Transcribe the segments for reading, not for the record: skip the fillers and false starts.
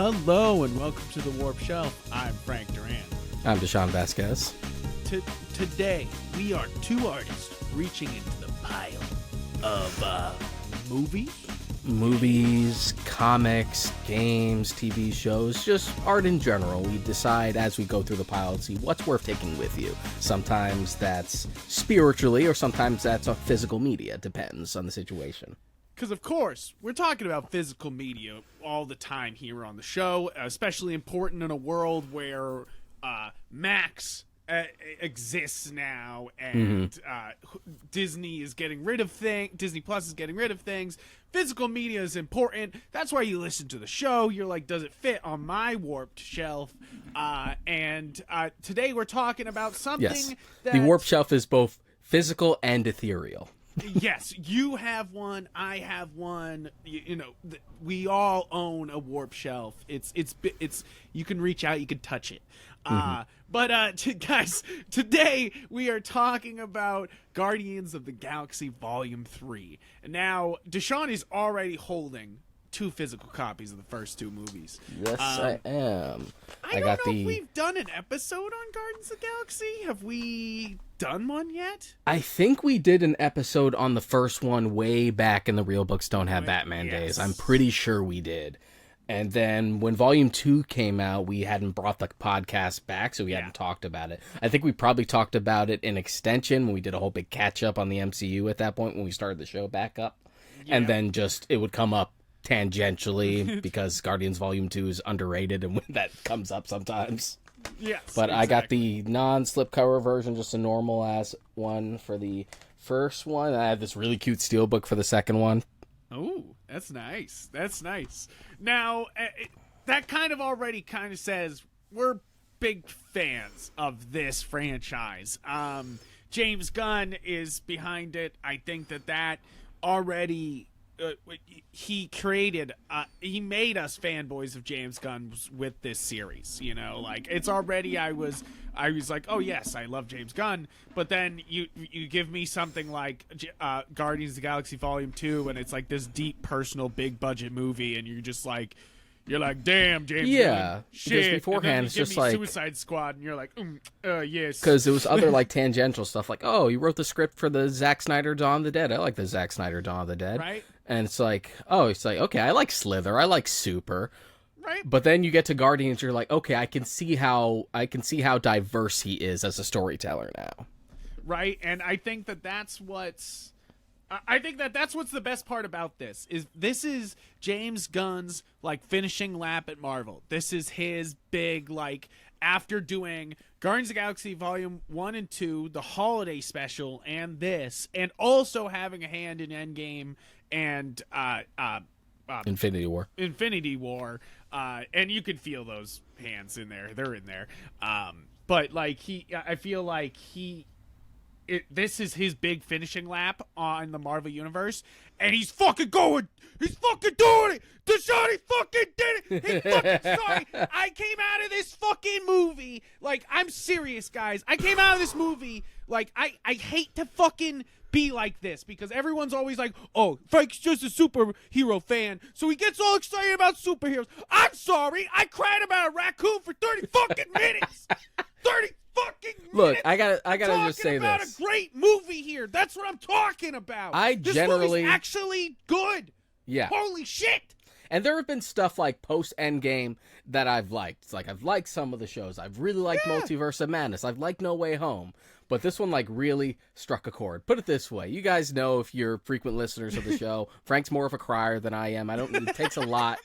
Hello and welcome to the Warp Shelf. I'm Frank Duran. I'm Deshaun Vasquez. Today, we are two artists reaching into the pile of movies, comics, games, TV shows, just art in general. We decide as we go through the pile and see what's worth taking with you. Sometimes that's spiritually or sometimes that's on physical media. It depends on the situation. Because, of course, we're talking about physical media all the time here on the show, especially important in a world where Max exists now and Disney is getting rid of things. Disney Plus is getting rid of things. Physical media is important. That's why you listen to the show. You're like, does it fit on my warped shelf? And today we're talking about something that... The warp shelf is both physical and ethereal. Yes, you have one. I have one. We all own a warp shelf. It's you can reach out, you can touch it. Guys, today we are talking about Guardians of the Galaxy Volume 3. Now, Deshaun is already holding 2 physical copies of the first 2 movies. Yes, I am. I don't know if we've done an episode on Guardians of the Galaxy. Have we done one yet? I think we did an episode on the first one way back in the Real Books Don't Have Batman days. I'm pretty sure we did. And then when Volume 2 came out, we hadn't brought the podcast back, so we hadn't talked about it. I think we probably talked about it in extension when we did a whole big catch-up on the MCU at that point when we started the show back up. Yeah. And then just it would come up tangentially because Guardians Volume 2 is underrated and that comes up sometimes. Yes. But exactly. I got the non-slipcover version, just a normal ass one for the first one. I have this really cute steelbook for the second one. Oh, that's nice. That's nice. Now, that kind of already kind of says we're big fans of this franchise. James Gunn is behind it. I think that already he created, he made us fanboys of James Gunn with this series. Like it's already. I was like, oh yes, I love James Gunn. But then you give me something like Guardians of the Galaxy Volume 2, and it's like this deep, personal, big budget movie, and you're like, damn, James Gunn. Shit. Because beforehand, it's just like Suicide Squad, and you're like, yes. Because it was other like tangential stuff, like, oh, you wrote the script for the Zack Snyder Dawn of the Dead. I like the Zack Snyder Dawn of the Dead, right? And it's like, okay, I like Slither, I like Super, right? But then you get to Guardians, you're like, okay, I can see how diverse he is as a storyteller now, right? And I think that's what's the best part about this is James Gunn's like finishing lap at Marvel. This is his big, like, after doing Guardians of the Galaxy Volume 1 and 2, the holiday special, and this, and also having a hand in Endgame and Infinity War, and you can feel those hands in there. They're in there. But like I feel like this is his big finishing lap on the Marvel Universe, and he's fucking going. He's fucking doing it. Deshaun, he fucking did it. He fucking sorry. I came out of this fucking movie. Like, I'm serious, guys. I came out of this movie. Like, I hate to fucking be like this because everyone's always like, oh, Frank's just a superhero fan, so he gets all excited about superheroes. I'm sorry. I cried about a raccoon for 30 fucking minutes. 30 fucking minutes. Look, I gotta just say this. Talking about a great movie here. That's what I'm talking about. This movie's actually good. Yeah. Holy shit. And there have been stuff like post-Endgame that I've liked. It's like I've liked some of the shows. I've really liked Multiverse of Madness. I've liked No Way Home. But this one like really struck a chord. Put it this way. You guys know, if you're frequent listeners of the show, Frank's more of a crier than I am. It takes a lot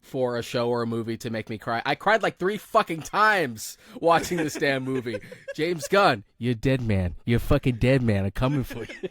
for a show or a movie to make me cry. I cried like 3 fucking times watching this damn movie. James Gunn, you're dead, man. You're fucking dead, man. I'm coming for you.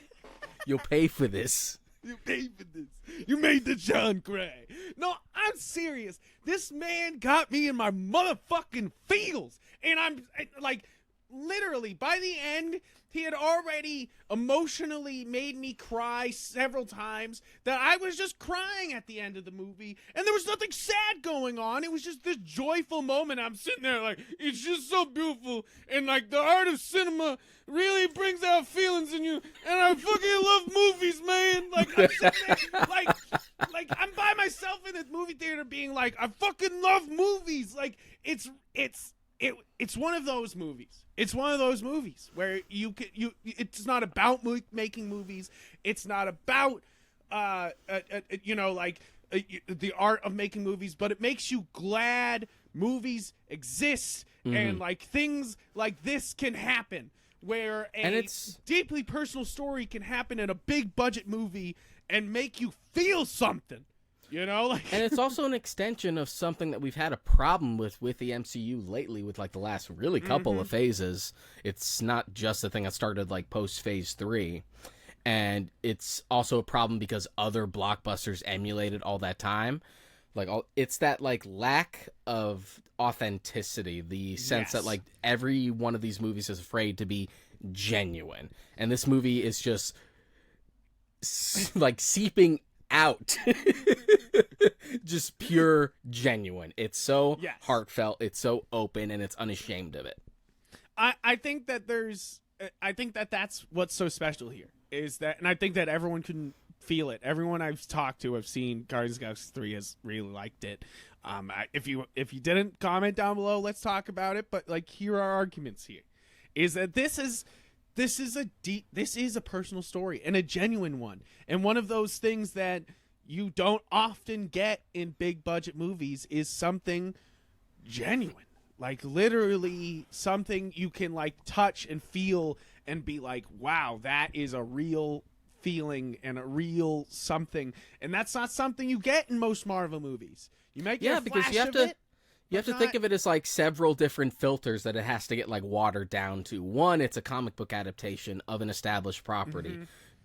You'll pay for this. You paid for this. You made the John cry. No, I'm serious. This man got me in my motherfucking feels. And I'm like, literally, by the end, he had already emotionally made me cry several times, that I was just crying at the end of the movie, and there was nothing sad going on. It was just this joyful moment. I'm sitting there like, it's just so beautiful, and like the art of cinema really brings out feelings in you, and I fucking love movies, man. Like, I'm sitting there, like, Like, I'm by myself in the movie theater being like, I fucking love movies. Like, it's one of those movies. It's one of those movies where it's not about making movies. It's not about, the art of making movies, but it makes you glad movies exist and like things like this can happen, where it's deeply personal story can happen in a big budget movie and make you feel something, like. And it's also an extension of something that we've had a problem with the MCU lately, with like the last really couple of phases. It's not just a thing that started like post phase 3. And it's also a problem because other blockbusters emulated all that time. Like, it's that like lack of authenticity, the sense that like every one of these movies is afraid to be genuine, and this movie is just like seeping out just pure genuine. It's so heartfelt, it's so open, and it's unashamed of it. I think that that's what's so special here, is that, and I think that everyone can feel it. Everyone I've talked to, have seen Guardians of the Galaxy 3, has really liked it. If you didn't comment down below, let's talk about it. But like, here are arguments here, is that this is a personal story, and a genuine one, and one of those things that you don't often get in big budget movies is something genuine, like literally something you can like touch and feel and be like, wow, that is a real feeling and a real something. And that's not something you get in most Marvel movies. You might get a because flash you have of to it. You have to think of it as like several different filters that it has to get like watered down to. One, it's a comic book adaptation of an established property.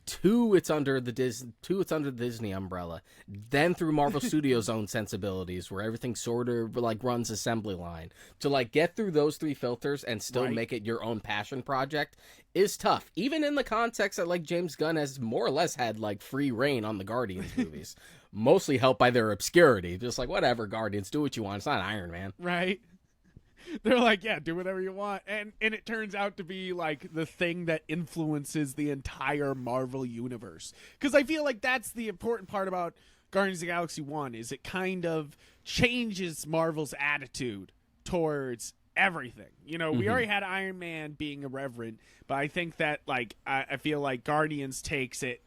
Two, it's under the Disney umbrella. Then through Marvel Studios' own sensibilities, where everything sort of like runs assembly line. To like get through those three filters and still make it your own passion project is tough. Even in the context that like James Gunn has more or less had like free reign on the Guardians movies. Mostly helped by their obscurity. Just like, whatever, Guardians, do what you want. It's not Iron Man. Right. They're like, yeah, do whatever you want. And it turns out to be like the thing that influences the entire Marvel universe. Because I feel like that's the important part about Guardians of the Galaxy 1, is it kind of changes Marvel's attitude towards everything. We already had Iron Man being irreverent, but I think that like I feel like Guardians takes it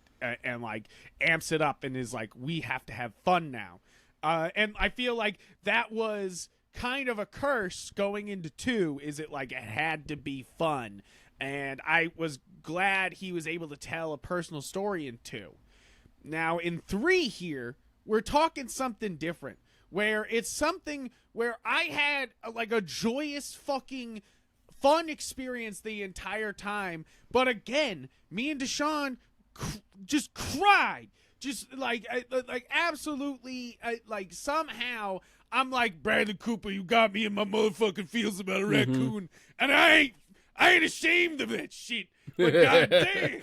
and like amps it up and is like, we have to have fun now. And I feel like that was kind of a curse going into 2, is it like it had to be fun. And I was glad he was able to tell a personal story in 2. Now in 3 here, we're talking something different, where it's something where I had like a joyous fucking fun experience the entire time. But again, me and Deshaun just cried, just like absolutely, like somehow I'm like, Bradley Cooper, you got me in my motherfucking feels about a raccoon, and I ain't ashamed of that shit. But goddamn,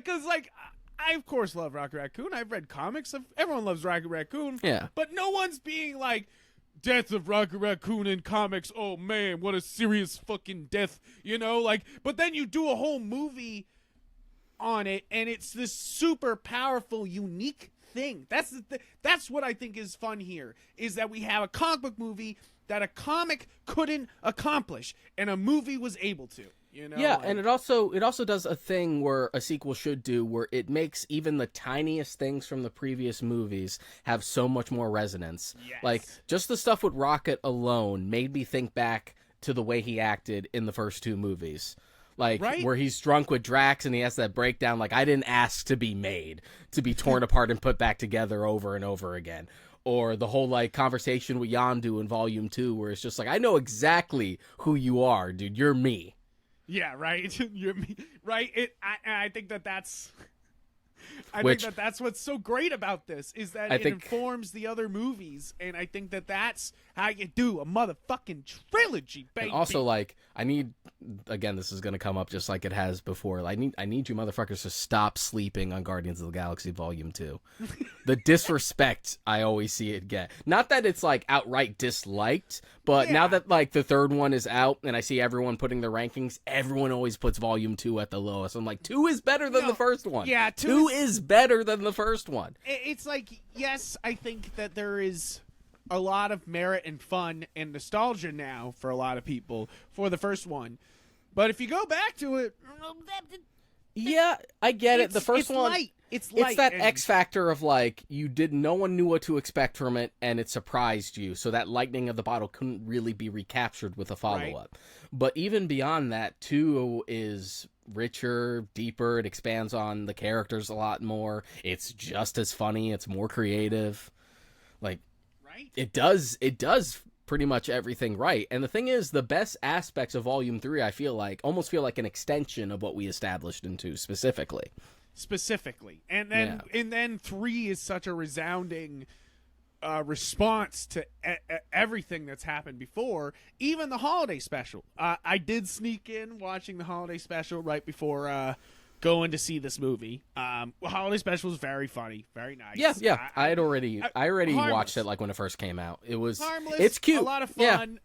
cause I of course love Rocket Raccoon. I've read comics of everyone loves Rocket Raccoon. Yeah, but no one's being like, death of Rocket Raccoon in comics. Oh man, what a serious fucking death, But then you do a whole movie on it, and it's this super powerful, unique thing. That's what I think is fun here, is that we have a comic book movie that a comic couldn't accomplish, and a movie was able to. Yeah, and it also does a thing where a sequel should do, where it makes even the tiniest things from the previous movies have so much more resonance. Yes. Like, just the stuff with Rocket alone made me think back to the way he acted in the first 2 movies. Like, where he's drunk with Drax and he has that breakdown, like, I didn't ask to be made, to be torn apart and put back together over and over again. Or the whole, like, conversation with Yondu in Volume 2, where it's just like, I know exactly who you are, dude. You're me. Yeah, right? You're me. Right? I think that's... I think that that's what's so great about this, is that it informs the other movies, and I think that that's how you do a motherfucking trilogy, baby. And also, like, I need, again, this is going to come up just like it has before. I need you motherfuckers to stop sleeping on Guardians of the Galaxy Volume 2. The disrespect I always see it get. Not that it's, like, outright disliked, but now that, like, the third one is out and I see everyone putting their rankings, everyone always puts Volume 2 at the lowest. I'm like, 2 is better than the first one. Yeah, 2 is better than the first one. It's like, yes, I think that there is a lot of merit and fun and nostalgia now for a lot of people for the first one. But if you go back to it, yeah, I get it. The first one, it's light. It's that X factor of like no one knew what to expect from it, and it surprised you. So that lightning of the bottle couldn't really be recaptured with a follow up. But even beyond that, 2 is richer, deeper. It expands on the characters a lot more. It's just as funny. It's more creative. Like, it does pretty much everything right. And the thing is, the best aspects of Volume 3, I feel like, almost feel like an extension of what we established in 2 specifically. And then 3 is such a resounding response to everything that's happened before, even the holiday special. I did sneak in watching the holiday special right before going to see this movie. Holiday special was very funny, very nice. Yeah. I already harmless. watched it like when it first came out. It was harmless. It's cute. A lot of fun.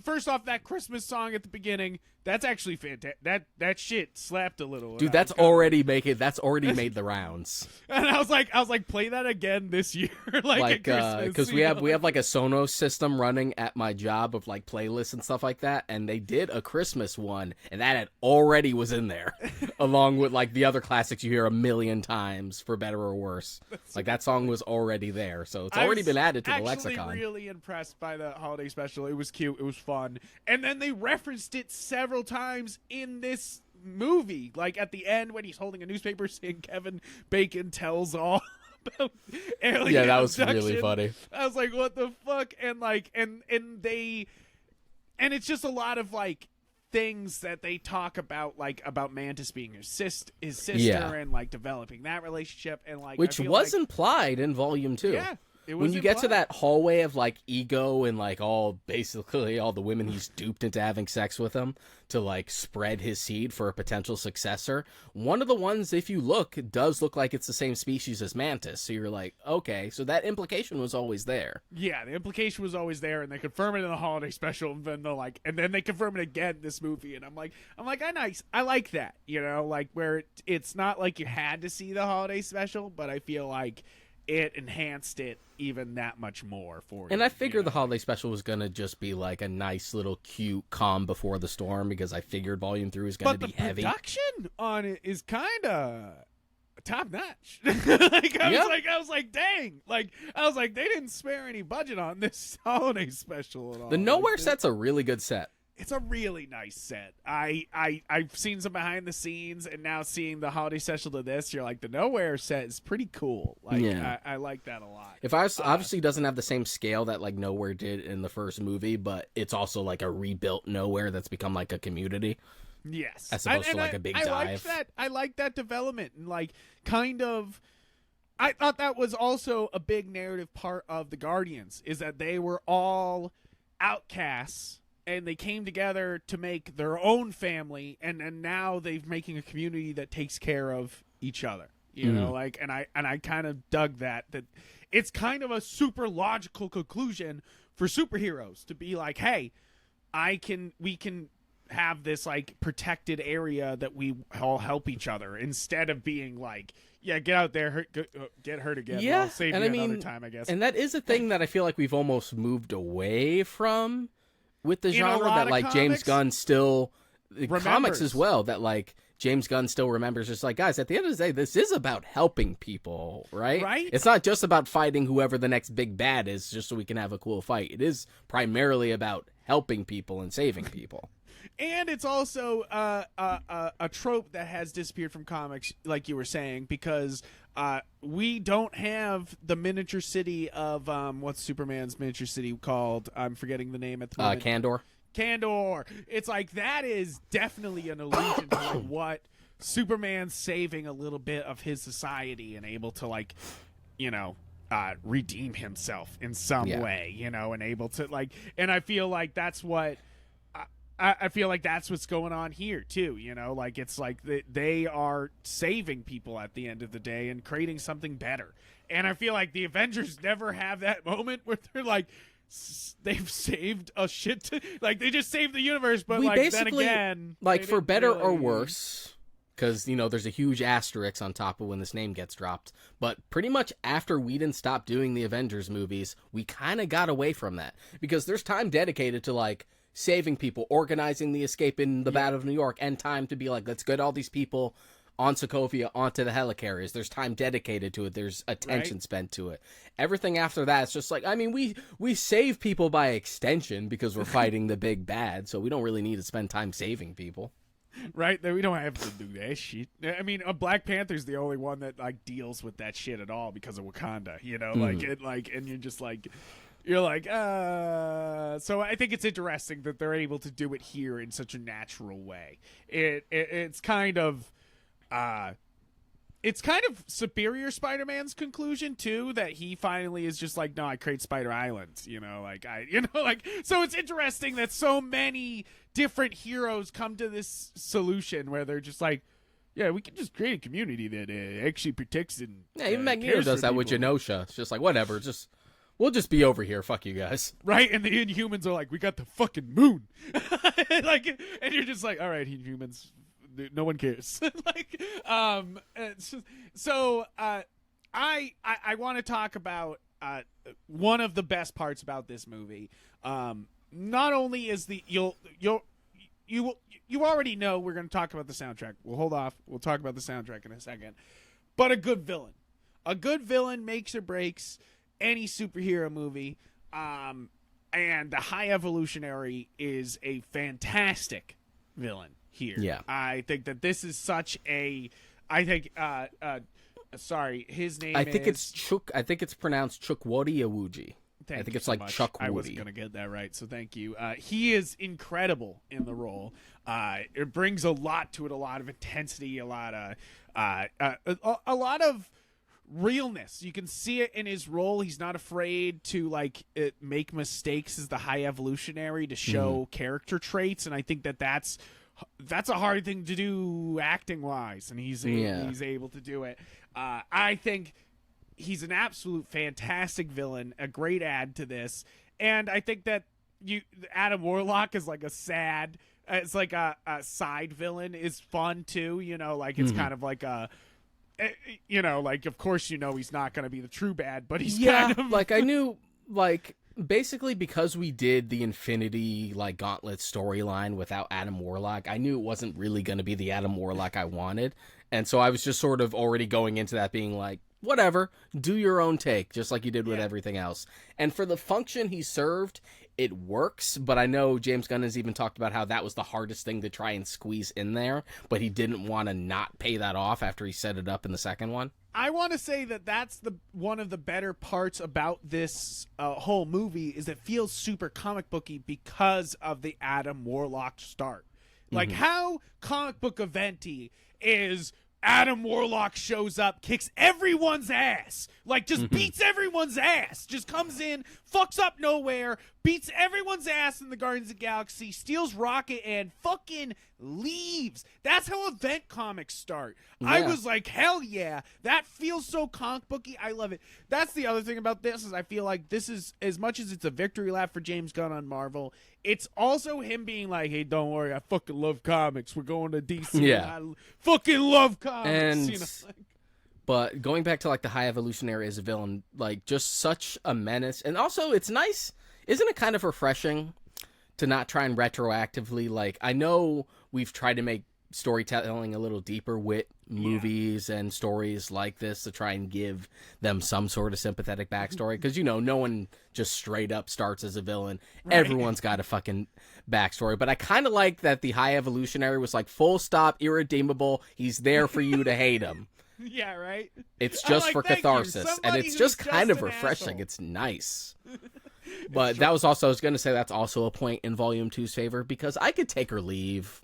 First off, that Christmas song at the beginning, that's actually fantastic. That shit slapped a little. Dude, that's already made the rounds. And I was like, play that again this year, like at Christmas. Because we have like a Sonos system running at my job of like playlists and stuff like that, and they did a Christmas one, and that already was in there, along with like the other classics you hear a million times, for better or worse. Like that song was already there, so it's already been added to the lexicon. I was really impressed by the holiday special. It was cute. It was fun, and then they referenced it several times in this movie, like at the end when he's holding a newspaper saying Kevin Bacon tells all about alien yeah, that was abduction. really funny. I was like, what the fuck? And like and it's just a lot of like things that they talk about, like about Mantis being his sister and like developing that relationship, and like which was implied in Volume 2. Yeah. When you get to that hallway of like Ego and like basically all the women he's duped into having sex with him to like spread his seed for a potential successor, one of the ones, if you look, does look like it's the same species as Mantis. So you're like, okay, so that implication was always there. Yeah, the implication was always there, and they confirm it in the holiday special, and then they confirm it again in this movie, and I'm like, I like that, like where it's not like you had to see the holiday special, but I feel like it enhanced it even that much more for you. And I figured the holiday special was going to just be like a nice little cute calm before the storm, because I figured Volume 3 was going to be heavy. But the production on it is kind of top notch. I was like, dang. Like, I was like, they didn't spare any budget on this holiday special at all. The Nowhere set's a really good set. It's a really nice set. I've seen some behind the scenes, and now seeing the holiday special to this, you're like, the Nowhere set is pretty cool. Like, yeah. I like that a lot. If I was, obviously doesn't have the same scale that like Nowhere did in the first movie, but it's also like a rebuilt Nowhere that's become like a community. Yes, as opposed to like a big dive. I like that development, and like kind of. I thought that was also a big narrative part of the Guardians, is that they were all outcasts. And they came together to make their own family, and now they're making a community that takes care of each other. You know, like, and I kind of dug that it's kind of a super logical conclusion for superheroes to be like, hey, we can have this like protected area that we all help each other, instead of being like, yeah, get out there, get hurt again. Yeah, I'll save you another time, I guess. And that is a thing that I feel like we've almost moved away from. With the genre that like James Gunn still comics as well, that like James Gunn still remembers, just like, guys, at the end of the day, this is about helping people, right? It's not just about fighting whoever the next big bad is just so we can have a cool fight. It is primarily about helping people and saving people. And it's also a trope that has disappeared from comics, like you were saying, because we don't have the miniature city of what's Superman's miniature city called? I'm forgetting the name at the moment. Kandor. It's like that is definitely an allusion to like what Superman's saving a little bit of his society and able to like, redeem himself in some way, and able to like, and I feel like that's what. I feel like that's what's going on here too, like it's like they are saving people at the end of the day and creating something better. And I feel like the Avengers never have that moment where they're like, they've saved a shit, like they just saved the universe, but like then again, like for better or worse, because, you know, there's a huge asterisk on top of when this name gets dropped. But pretty much after Whedon stopped doing the Avengers movies, we kind of got away from that. Because there's time dedicated to, like, saving people, organizing the escape in the Battle of New York, and time to be like, let's get all these people on Sokovia onto the helicarriers. There's time dedicated to it. There's attention spent to it. Everything after that, it's just like, I mean, we save people by extension because we're fighting the big bad, so we don't really need to spend time saving people. Right? We don't have to do that shit. I mean, Black Panther's the only one that like deals with that shit at all because of Wakanda. You know, and you're just like, So I think it's interesting that they're able to do it here in such a natural way. It's kind of. It's kind of Superior Spider-Man's conclusion too, that he finally is just like, no, I create Spider Island, so it's interesting that so many different heroes come to this solution where they're just like, yeah, we can just create a community that actually protects and even Magneto does that with Genosha. It's just like, whatever, we'll just be over here. Fuck you guys. Right? And the Inhumans are like, we got the fucking moon. And you're just like, all right, Inhumans, no one cares. I want to talk about one of the best parts about this movie. Not only is you already know we're going to talk about the soundtrack. We'll hold off. We'll talk about the soundtrack in a second. But a good villain makes or breaks any superhero movie. And the High Evolutionary is a fantastic villain here. Yeah. I think that this is such a, his name I think it's pronounced Chukwudi. I think it's so like Chuck Woody. I wasn't going to get that right, so thank you. He is incredible in the role. It brings a lot to it, a lot of intensity, a lot of realness. You can see it in his role. He's not afraid to make mistakes as the High Evolutionary to show character traits, and I think that's a hard thing to do acting wise, and he's able to do it. I think he's an absolute fantastic villain, a great add to this, and I think that Adam Warlock is like a sad. It's like a side villain is fun too. It's kind of like a. Of course, he's not going to be the true bad, but he's kind of I knew basically because we did the Infinity Gauntlet storyline without Adam Warlock, I knew it wasn't really going to be the Adam Warlock I wanted, and so I was just sort of already going into that being like, whatever, do your own take, just like you did with everything else. And for the function he served, it works, but I know James Gunn has even talked about how that was the hardest thing to try and squeeze in there, but he didn't want to not pay that off after he set it up in the second one. I want to say that that's one of the better parts about this whole movie is it feels super comic booky because of the Adam Warlock start. Like how comic book eventy is Adam Warlock shows up, kicks everyone's ass, just beats everyone's ass, just comes in, fucks up nowhere, beats everyone's ass in the Guardians of the Galaxy, steals Rocket, and fucking leaves. That's how event comics start. Yeah. I was like, hell yeah, that feels so comic booky. I love it. That's the other thing about this is I feel like this is, as much as it's a victory lap for James Gunn on Marvel, it's also him being like, hey, don't worry, I fucking love comics. We're going to DC. Yeah. I fucking love comics. And, but going back to the High Evolutionary as a villain, just such a menace. And also it's nice. Isn't it kind of refreshing to not try and retroactively, I know we've tried to make storytelling a little deeper with movies and stories like this to try and give them some sort of sympathetic backstory. Because, no one just straight up starts as a villain. Right. Everyone's got a fucking backstory. But I kind of like that the High Evolutionary was full stop, irredeemable. He's there for you to hate him. Yeah, right? It's just for catharsis. And it's just kind of refreshing. Asshole. It's nice. But that was also, I was going to say that's also a point in Volume 2's favor, because I could take or leave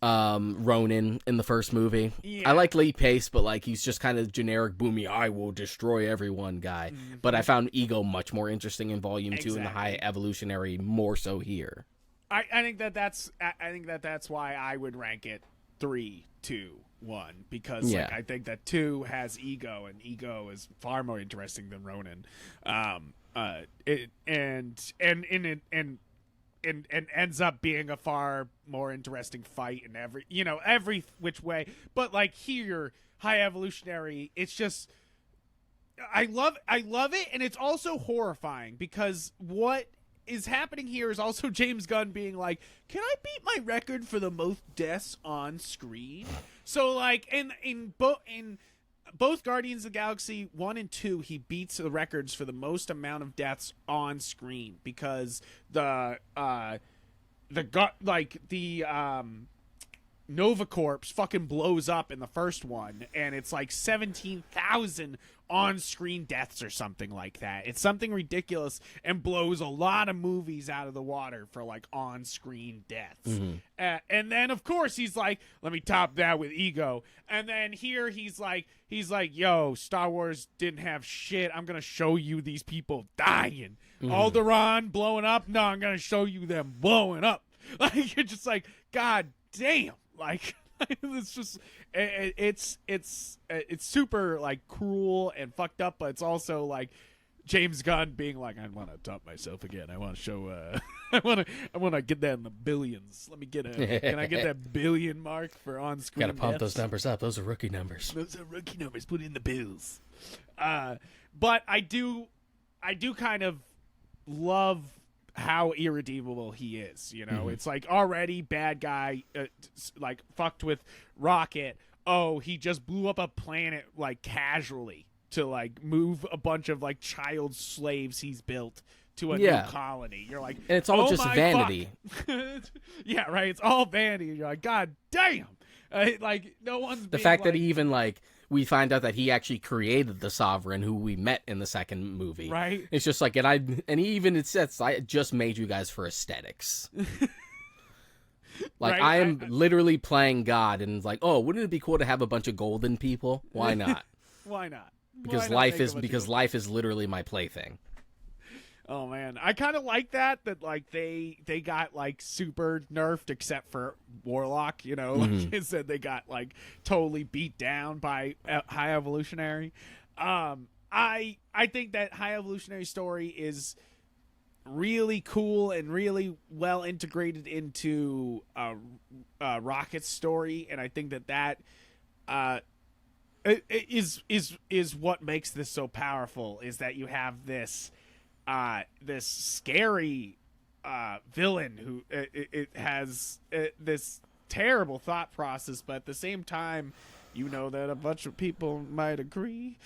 Ronan in the first movie. Yeah. I like Lee Pace, but he's just kind of generic, boomy, I will destroy everyone guy. Mm-hmm. But I found Ego much more interesting in Volume 2 and the High Evolutionary more so here. I think that's why I would rank it 3, 2, 1, because I think that 2 has Ego, and Ego is far more interesting than Ronan. And and ends up being a far more interesting fight in every which way. But like here, High Evolutionary, it's just I love it, and it's also horrifying because what is happening here is also James Gunn being like, can I beat my record for the most deaths on screen? So like in both Guardians of the Galaxy 1 and 2, he beats the records for the most amount of deaths on screen because the Nova Corps fucking blows up in the first one, and it's like 17,000 on-screen deaths or something like that. It's something ridiculous and blows a lot of movies out of the water for like on-screen deaths. Mm-hmm. And then of course he's like, let me top that with ego. And then here he's like, yo, Star Wars didn't have shit. I'm gonna show you these people dying. Mm-hmm. Alderaan blowing up. No, I'm gonna show you them blowing up. Like you're just like, God damn. Like it's just it's super like cruel and fucked up, but it's also like James Gunn being like, I want to top myself again. I want to show I want to get that in the billions. Let me can I get that billion mark for on screen? Got to pump those numbers up. Those are rookie numbers. Those are rookie numbers. Put in the bills. But I do kind of love how irredeemable he is, mm-hmm. It's like already bad guy, like fucked with Rocket. Oh, he just blew up a planet like casually to like move a bunch of like child slaves he's built to a new colony. You're like, and it's all just vanity. Yeah, right. It's all vanity. You're like, God damn. Like no one's the fact that he even like. We find out that he actually created the Sovereign, who we met in the second movie. Right. It's just like, and he even it says, I just made you guys for aesthetics. Like right? I am literally playing God, and it's like, oh, wouldn't it be cool to have a bunch of golden people? Why not? Why not? Because life is literally my plaything. Oh man, I kind of like that like they got like super nerfed except for Warlock, like I said, they got like totally beat down by High Evolutionary. I think that High Evolutionary story is really cool and really well integrated into Rocket's story, and I think that is what makes this so powerful, is that you have this scary villain who it has this terrible thought process, but at the same time, that a bunch of people might agree.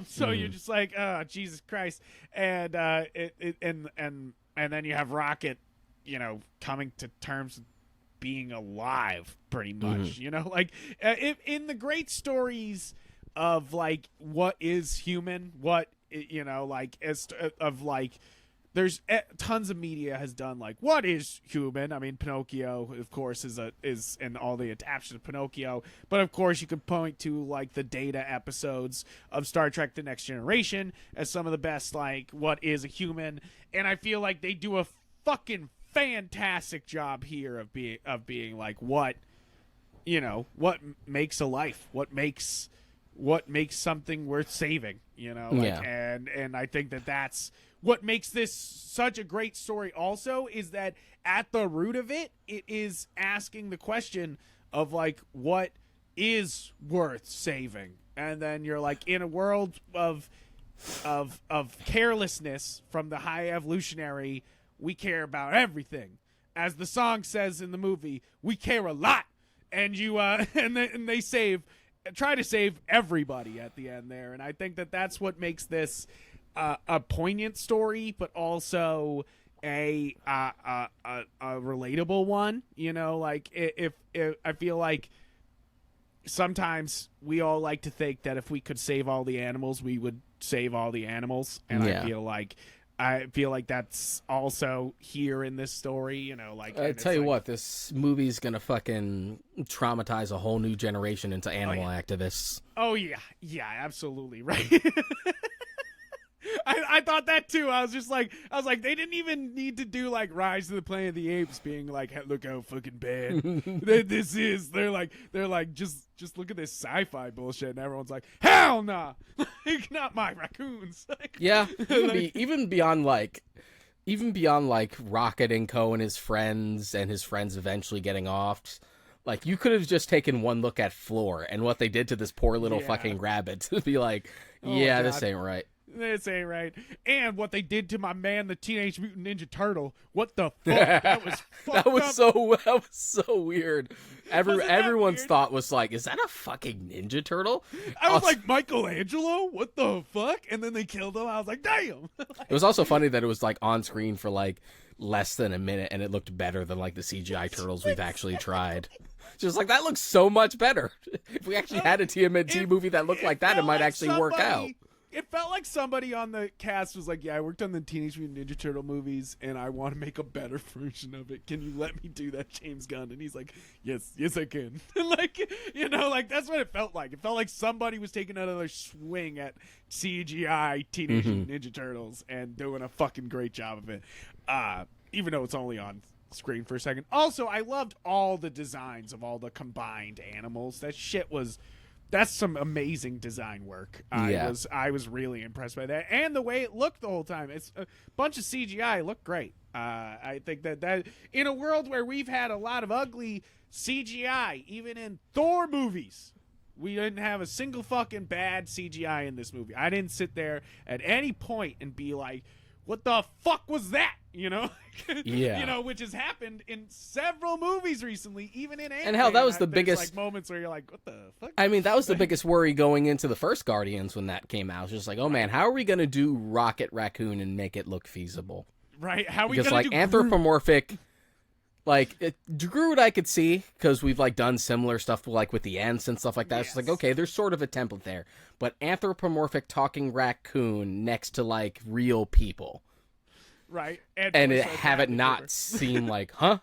So you're just like, oh, Jesus Christ, and and then you have Rocket, coming to terms with being alive, pretty much. Like in the great stories of like what is human, what. Like as of like there's tons of media has done like what is human. I mean, Pinocchio of course is and all the adaptations of Pinocchio, but of course you could point to like the Data episodes of Star Trek The Next Generation as some of the best like what is a human, and I feel like they do a fucking fantastic job here of being like what makes a life, what makes something worth saving, and I think that's what makes this such a great story also, is that at the root of it is asking the question of like what is worth saving, and then you're like in a world of carelessness from the High Evolutionary, we care about everything, as the song says in the movie, we care a lot, and you and they try to save everybody at the end there, and I think that's what makes this a poignant story, but also a relatable one. Like if I feel like sometimes we all like to think that if we could save all the animals, we would save all the animals, and I feel like that's also here in this story, like I tell you what, this movie's gonna fucking traumatize a whole new generation into animal activists. Oh yeah, absolutely right. I thought that too. I was like, they didn't even need to do like Rise of the Planet of the Apes, being like, hey, look how fucking bad this is. They're like, just look at this sci-fi bullshit, and everyone's like, hell nah, like, not my raccoons. Yeah, even beyond like even beyond like Rocket and Co and his friends eventually getting off, like you could have just taken one look at Floor and what they did to this poor little fucking rabbit to be like, yeah, this ain't right. This ain't right. And what they did to my man, the Teenage Mutant Ninja Turtle. What the fuck? That was fucked that was up. so weird. Everyone's weird? thought was like, is that a fucking Ninja Turtle? I was like, Michelangelo? What the fuck? And then they killed him. I was like, damn. It was also funny that it was like on screen for like less than a minute and it looked better than like the CGI turtles we've actually tried. Just like, that looks so much better. If we actually had a TMNT movie that looked like that, it might actually work out. It felt like somebody on the cast was like, yeah, I worked on the Teenage Mutant Ninja Turtle movies, and I want to make a better version of it. Can you let me do that, James Gunn? And he's like, yes, I can. Like, you know, like, that's what it felt like. It felt like somebody was taking another swing at CGI Teenage Mutant Ninja Turtles and doing a fucking great job of it, even though it's only on screen for a second. Also, I loved all the designs of all the combined animals. That shit was... That's some amazing design work. I was really impressed by that, and the way it looked the whole time. It's a bunch of CGI. It looked great. I think that in a world where we've had a lot of ugly CGI, even in Thor movies, we didn't have a single fucking bad CGI in this movie. I didn't sit there at any point and be like, what the fuck was that? You know? Yeah. You know, which has happened in several movies recently, even in Ant-Man. And hell, that was the biggest... like moments where you're like, what the fuck? I mean, that was the biggest worry going into the first Guardians when that came out. It was just like, oh man, how are we going to do Rocket Raccoon and make it look feasible? Right. How are we going to do like anthropomorphic... Like, Groot I could see, because we've, like, done similar stuff, like, with the Ents and stuff like that. Yes. It's like, okay, there's sort of a template there. But anthropomorphic talking raccoon next to, like, real people. Right. And it have it not seem like, huh?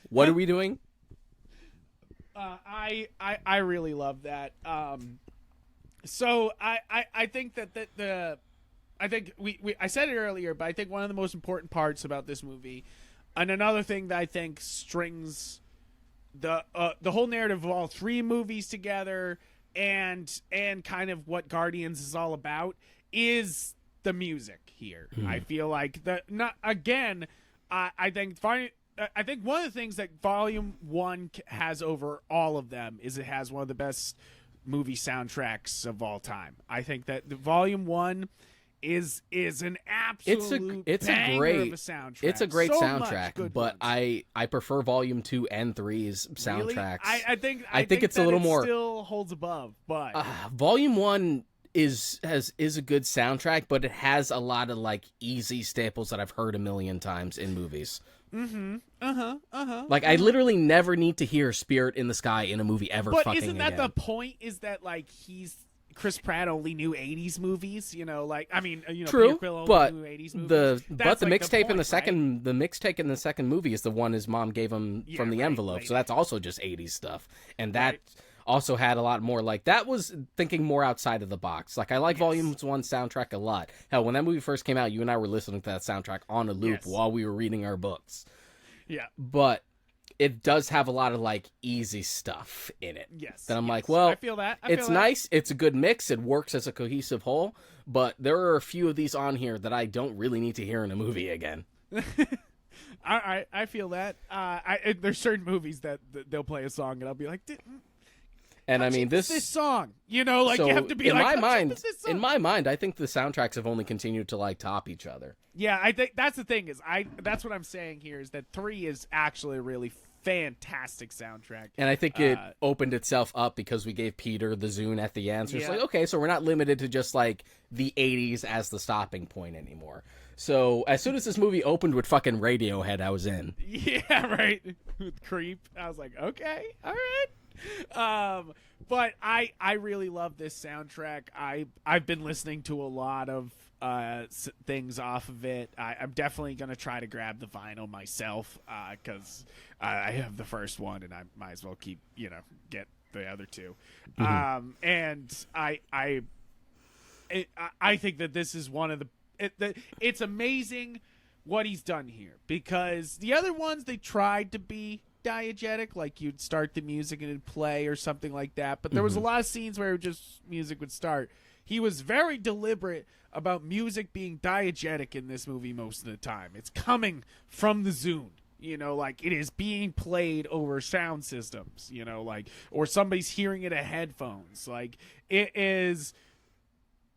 What are we doing? I really love that. So I think that I think I said it earlier, but I think one of the most important parts about this movie, and another thing that I think strings the whole narrative of all three movies together, and kind of what Guardians is all about, is the music here. I feel like I think one of the things that Volume 1 has over all of them is it has one of the best movie soundtracks of all time. I think that the Volume 1 is an absolute banger of a soundtrack. It's a great so soundtrack, but ones. I prefer Volume 2 and 3's soundtracks. Really? I think it's a little more still holds above, but Volume 1 is a good soundtrack, but it has a lot of like easy staples that I've heard a million times in movies. Like I literally never need to hear "Spirit in the Sky" in a movie ever. But fucking isn't that again. the point? Is that like Chris Pratt only knew 80s movies, you know, like I mean, you know, true, Peter Quill only but knew 80s movies. the like mixtape in the second right? the mixtape in the second movie is the one his mom gave him from the envelope, so that's also just 80s stuff, and that also had a lot more like that was thinking more outside of the box. Like I like Volume 1 soundtrack a lot. Hell, when that movie first came out, you and I were listening to that soundtrack on a loop while we were reading our books. Yeah, but it does have a lot of like easy stuff in it. Yes. That I'm like, well, I feel that. It's nice. It's a good mix. It works as a cohesive whole. But there are a few of these on here that I don't really need to hear in a movie again. I feel that. There's certain movies that they'll play a song and I'll be like, and I mean this song, you know, like so you have to be in like, in my mind, I think the soundtracks have only continued to like top each other. Yeah, I think that's the thing is that's what I'm saying here is that 3 is actually a really fantastic soundtrack. And I think it opened itself up because we gave Peter the Zune at the end. So it's like, okay, so we're not limited to just like the 80s as the stopping point anymore. So as soon as this movie opened with fucking Radiohead, I was in. Yeah, right. With Creep. I was like, okay, all right. But I really love this soundtrack. I've been listening to a lot of things off of it. I'm definitely gonna try to grab the vinyl myself because I have the first one and I might as well get the other two. And I think that this is one of it's amazing what he's done here, because the other ones they tried to be diegetic, like you'd start the music and it'd play or something like that, but there was a lot of scenes where just music would start. he was very deliberate about music being diegetic in this movie most of the time. It's coming from the Zune. Like it is being played over sound systems, like, or somebody's hearing it at headphones. Like it is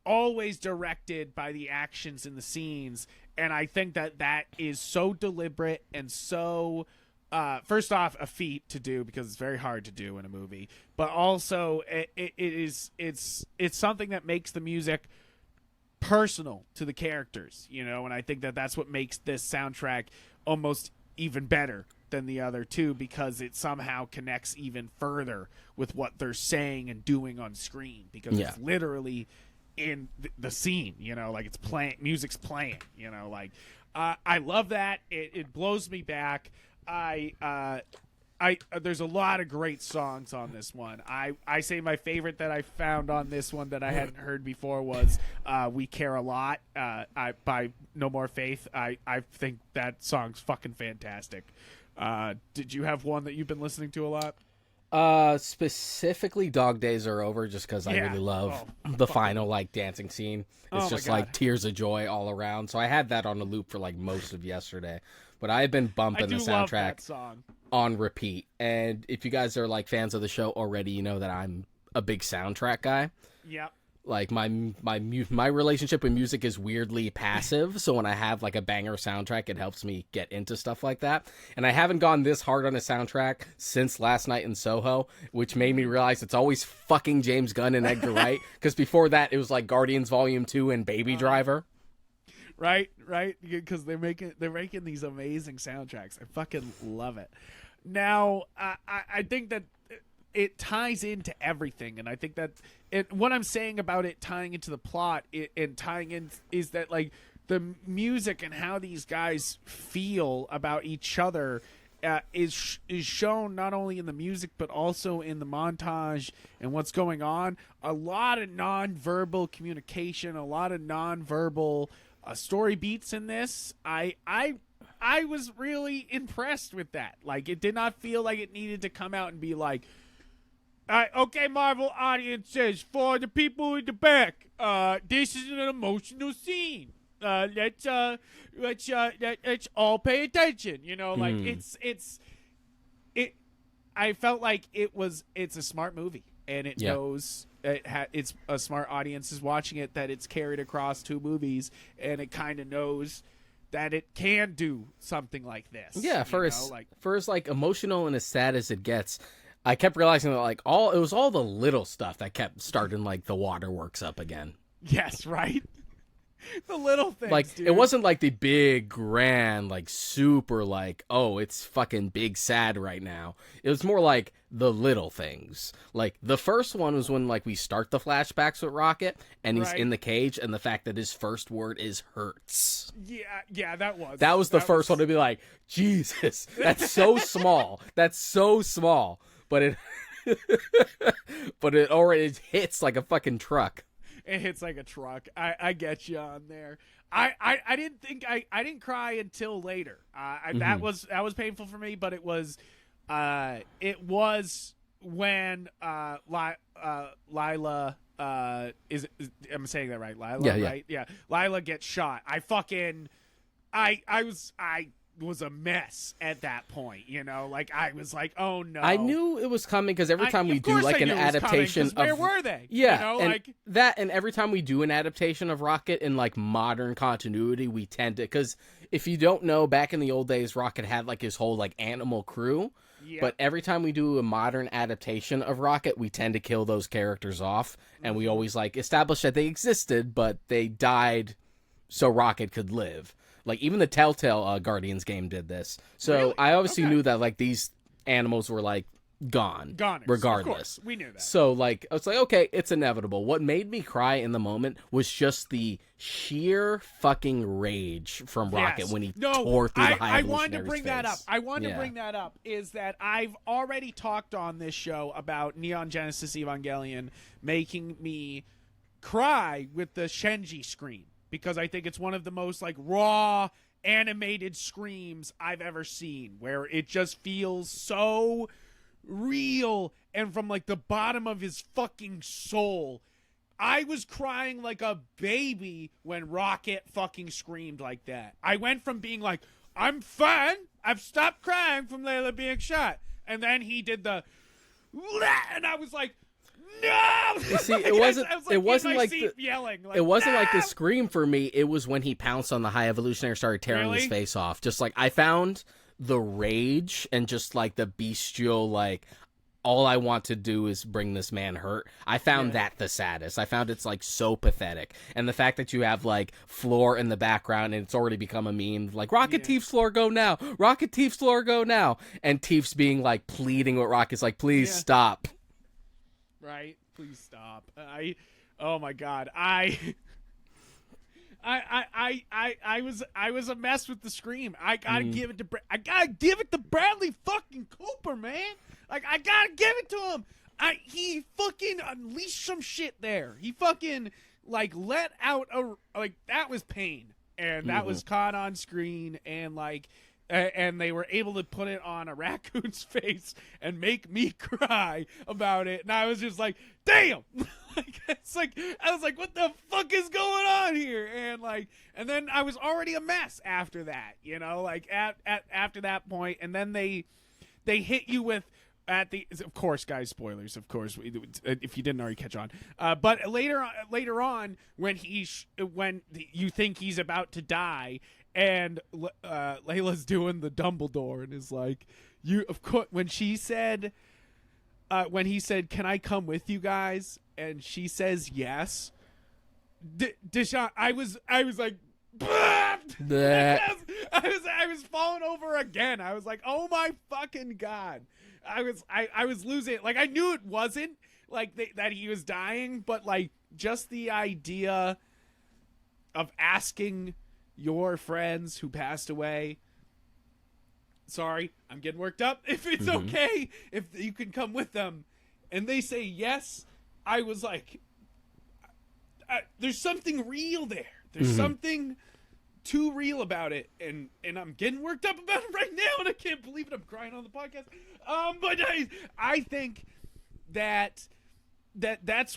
always directed by the actions in the scenes. And I think that is so deliberate and so, first off, a feat to do because it's very hard to do in a movie, but also it's something that makes the music personal to the characters, and I think that's what makes this soundtrack almost even better than the other two, because it somehow connects even further with what they're saying and doing on screen, because it's literally in the scene, like it's playing, music's playing, like I love that. It blows me back. There's a lot of great songs on this one. I say my favorite that I found on this one that I hadn't heard before was "We Care a Lot" by No More Faith. I think that song's fucking fantastic. Did you have one that you've been listening to a lot? Specifically Dog Days Are Over, just because I really love the final like dancing scene. It's just like tears of joy all around. So I had that on a loop for like most of yesterday. But I've been bumping the soundtrack on repeat. And if you guys are like fans of the show already, you know that I'm a big soundtrack guy. Yep. Like my relationship with music is weirdly passive, so when I have like a banger soundtrack, it helps me get into stuff like that. And I haven't gone this hard on a soundtrack since Last Night in Soho, which made me realize it's always fucking James Gunn and Edgar Wright, because before that it was like Guardians Volume 2 and Baby Driver. Right, because they're making these amazing soundtracks. I fucking love it. Now, I think that it ties into everything, and I think that what I'm saying about it tying into the plot and tying in is that like the music and how these guys feel about each other is shown not only in the music but also in the montage and what's going on. A lot of nonverbal communication, a lot of nonverbal story beats in this. I was really impressed with that. Like, it did not feel like it needed to come out and be like, okay, Marvel audiences, for the people in the back, this is an emotional scene. Let's all pay attention. Like I felt like it's a smart movie, and it knows it's a smart audience is watching it, that it's carried across two movies, and it kind of knows that it can do something like this. Yeah, for as like emotional and as sad as it gets, I kept realizing that like it was all the little stuff that kept starting like the waterworks up again. Yes, right. The little things, like, dude. It wasn't like the big, grand, like super, like, oh, it's fucking big sad right now. It was more like the little things. Like the first one was when like we start the flashbacks with Rocket and he's in the cage, and the fact that his first word is hurts. Yeah, that was the first one to be like, Jesus, that's so small. That's so small. But it but it already hits like a fucking truck. It hits like a truck. I get you on there. I didn't cry until later. That was painful for me, but it was when Lila I'm saying that right? Lila, right? Yeah. Lila gets shot. I was a mess at that point, like I was like, oh no. I knew it was coming because every time we do like an adaptation of where were they? And every time we do an adaptation of Rocket in like modern continuity, we tend to, because if you don't know, back in the old days, Rocket had like his whole like animal crew. Yep. But every time we do a modern adaptation of Rocket, we tend to kill those characters off, and we always like establish that they existed, but they died so Rocket could live. Like, even the Telltale Guardians game did this. So really? I obviously knew that, like, these animals were, like, gone. Goners, regardless. Of course. We knew that. So, like, I was like, okay, it's inevitable. What made me cry in the moment was just the sheer fucking rage from Rocket when he tore through the High Evolutionary's I wanted to bring face. that up. I wanted to bring that up, is that I've already talked on this show about Neon Genesis Evangelion making me cry with the Shenji scream, because I think it's one of the most like raw animated screams I've ever seen, where it just feels so real and from like the bottom of his fucking soul. I was crying like a baby when Rocket fucking screamed like that. I went from being like, I'm fine, I've stopped crying from Layla being shot. And then he did the, and I was like, no! You see, Like, it wasn't. I was it wasn't in my like seat the. yelling. Like, It wasn't like the "No!" scream for me. It was when he pounced on the High Evolutionary, started tearing his Really? face off. Just like I found the rage and just like the bestial, like all I want to do is bring this man hurt. I found that the saddest. I found it's like so pathetic, and the fact that you have like Floor in the background and it's already become a meme, like Rocket Teef's Floor go now, Rocket Teef's Floor go now, and Teef's being like pleading with Rocket's like, please stop. Right? Please stop. Oh my God. I was a mess with the scream. I gotta give it to Bradley fucking Cooper, man. Like, I gotta give it to him. He fucking unleashed some shit there. He fucking like let out that was pain, and that was caught on screen, and like. And they were able to put it on a raccoon's face and make me cry about it. And I was just like, damn! I was like, what the fuck is going on here? And then I was already a mess after that, you know, like after that point. And then they hit you with, of course, guys, spoilers, of course, if you didn't already catch on. But later on, when you think he's about to die, and Layla's doing the Dumbledore and is like, of course, when he said, can I come with you guys? And she says yes. Deshaun, I was like, I was falling over again. I was like, oh my fucking God. I was losing it. Like, I knew it wasn't like that he was dying, but like just the idea of asking your friends who passed away, sorry, I'm getting worked up, if it's okay, if you can come with them, and they say yes, I was like, there's something real there. There's something too real about it, and I'm getting worked up about it right now, and I can't believe it. I'm crying on the podcast. But I think that's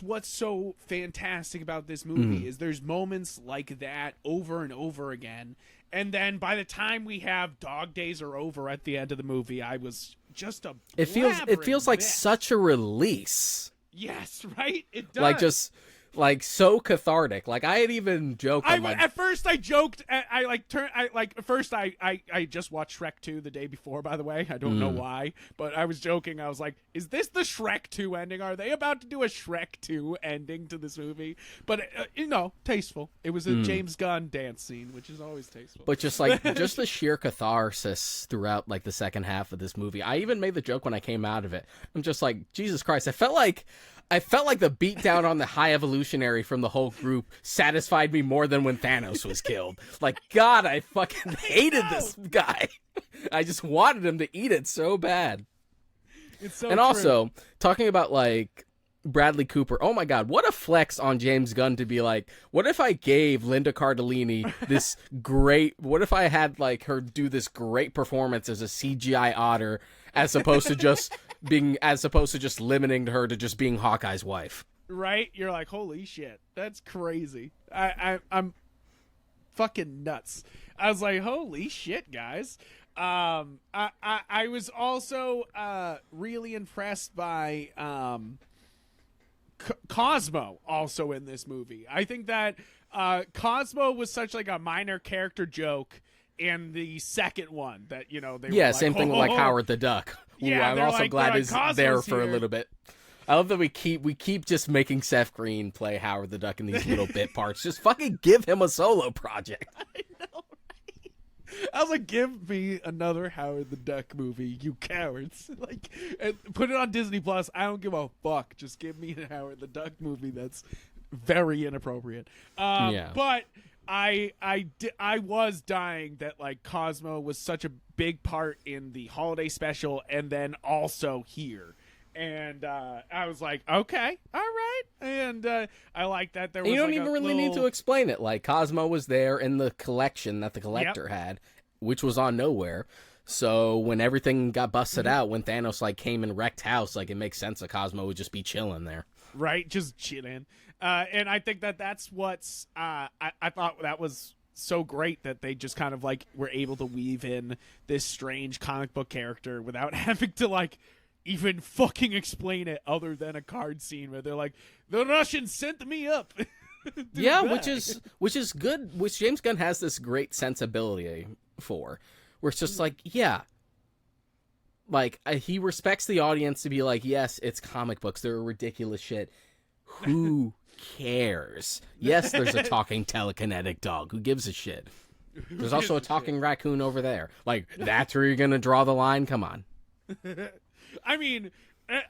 what's so fantastic about this movie is there's moments like that over and over again, and then by the time we have Dog Days Are Over at the end of the movie, I was just a it feels like such a release. Yes, right? It does. Like just like so cathartic. Like I had even joked. At first I joked. At first I just watched Shrek 2 the day before. By the way, I don't know why, but I was joking. I was like, "Is this the Shrek 2 ending? Are they about to do a Shrek 2 ending to this movie?" But tasteful. It was a James Gunn dance scene, which is always tasteful. But just like just the sheer catharsis throughout like the second half of this movie. I even made the joke when I came out of it. I'm just like, Jesus Christ! I felt like the beatdown on the High Evolutionary from the whole group satisfied me more than when Thanos was killed. Like, God, I fucking hated this guy. I just wanted him to eat it so bad. It's so and true. Also, talking about, like, Bradley Cooper, oh my God, what a flex on James Gunn to be like, what if I gave Linda Cardellini this what if I had, like, her do this great performance as a CGI otter as opposed to just limiting her to just being Hawkeye's wife. Right? You're like, holy shit, that's crazy. I'm fucking nuts. I was like, holy shit, guys. I was also really impressed by Cosmo also in this movie. I think that Cosmo was such like a minor character joke in the second one that they were like, same thing with like Howard the Duck. Yeah, I'm also glad he's there for here. a little bit. I love that we keep just making Seth Green play Howard the Duck in these little bit parts. Just fucking give him a solo project. I know, right? I was like, give me another Howard the Duck movie, you cowards! Like, and put it on Disney Plus. I don't give a fuck. Just give me a Howard the Duck movie that's very inappropriate. But I was dying that like Cosmo was such a big part in the holiday special, and then also here. And I was like, okay, all right. And I like that there was. You don't like even really need to explain it. Like Cosmo was there in the collection that the collector had, which was on Nowhere. So when everything got busted out, when Thanos like came and wrecked house, like it makes sense that Cosmo would just be chilling there. right? Just chilling. And I think that that's what's I thought that was so great that they just kind of like were able to weave in this strange comic book character without having to like even fucking explain it other than a card scene where they're like, the Russians sent me up. Yeah, which is good, which James Gunn has this great sensibility for, where it's just like, yeah, like he respects the audience to be like, yes, it's comic books, they're ridiculous shit. Who cares? Yes, there's a talking telekinetic dog. Who gives a shit? There's also a talking raccoon over there. Like, that's where you're gonna draw the line? Come on. I mean,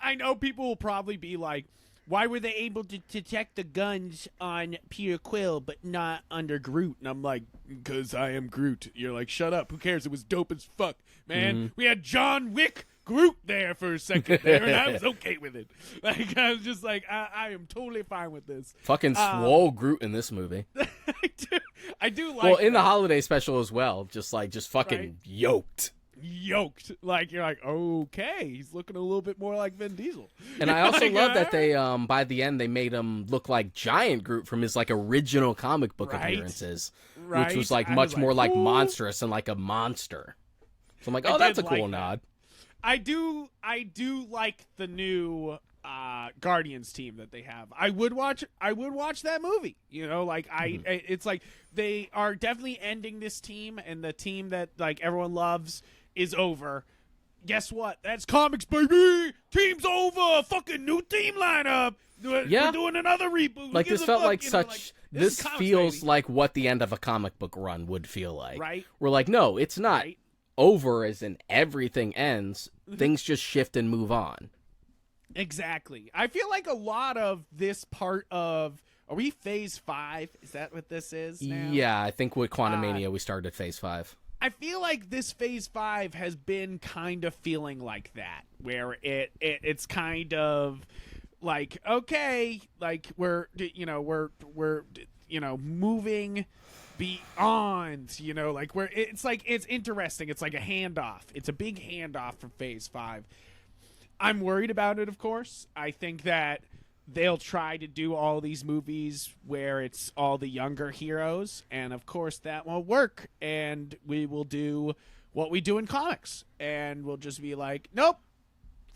I know people will probably be like, why were they able to detect the guns on Peter Quill but not under Groot? And I'm like, because I am Groot. You're like, shut up. Who cares? It was dope as fuck, man. Mm-hmm. We had John Wick Groot there for a second there, and I was okay with it. Like, I was just like, I am totally fine with this. Fucking swole Groot in this movie. I do like well, in the holiday special as well, just fucking right? Yoked. Like, you're like, okay, he's looking a little bit more like Vin Diesel. And I also love that they by the end they made him look like Giant Groot from his like original comic book appearances, which was like much more like monstrous and like a monster. So I'm like, oh, that's a cool nod. I do like the new Guardians team that they have. I would watch that movie. You know, like it's like they are definitely ending this team, and the team that like everyone loves is over. Guess what? That's comics, baby. Team's over. Fucking new team lineup. Yeah. We're doing another reboot. Like this felt like such. Like, this feels baby. Like what the end of a comic book run would feel like. Right. We're like, no, it's not over as in everything ends. Things just shift and move on. Exactly. I feel like a lot of this part of. Are we phase 5? Is that what this is now? Yeah, I think with Quantumania we started phase 5. I feel like this phase 5 has been kind of feeling like that, where it's kind of like, okay, like we're moving beyond, like it's interesting. It's like a handoff. It's a big handoff for phase 5. I'm worried about it, of course. I think that they'll try to do all these movies where it's all the younger heroes, and of course that won't work, and we will do what we do in comics, and we'll just be like, nope,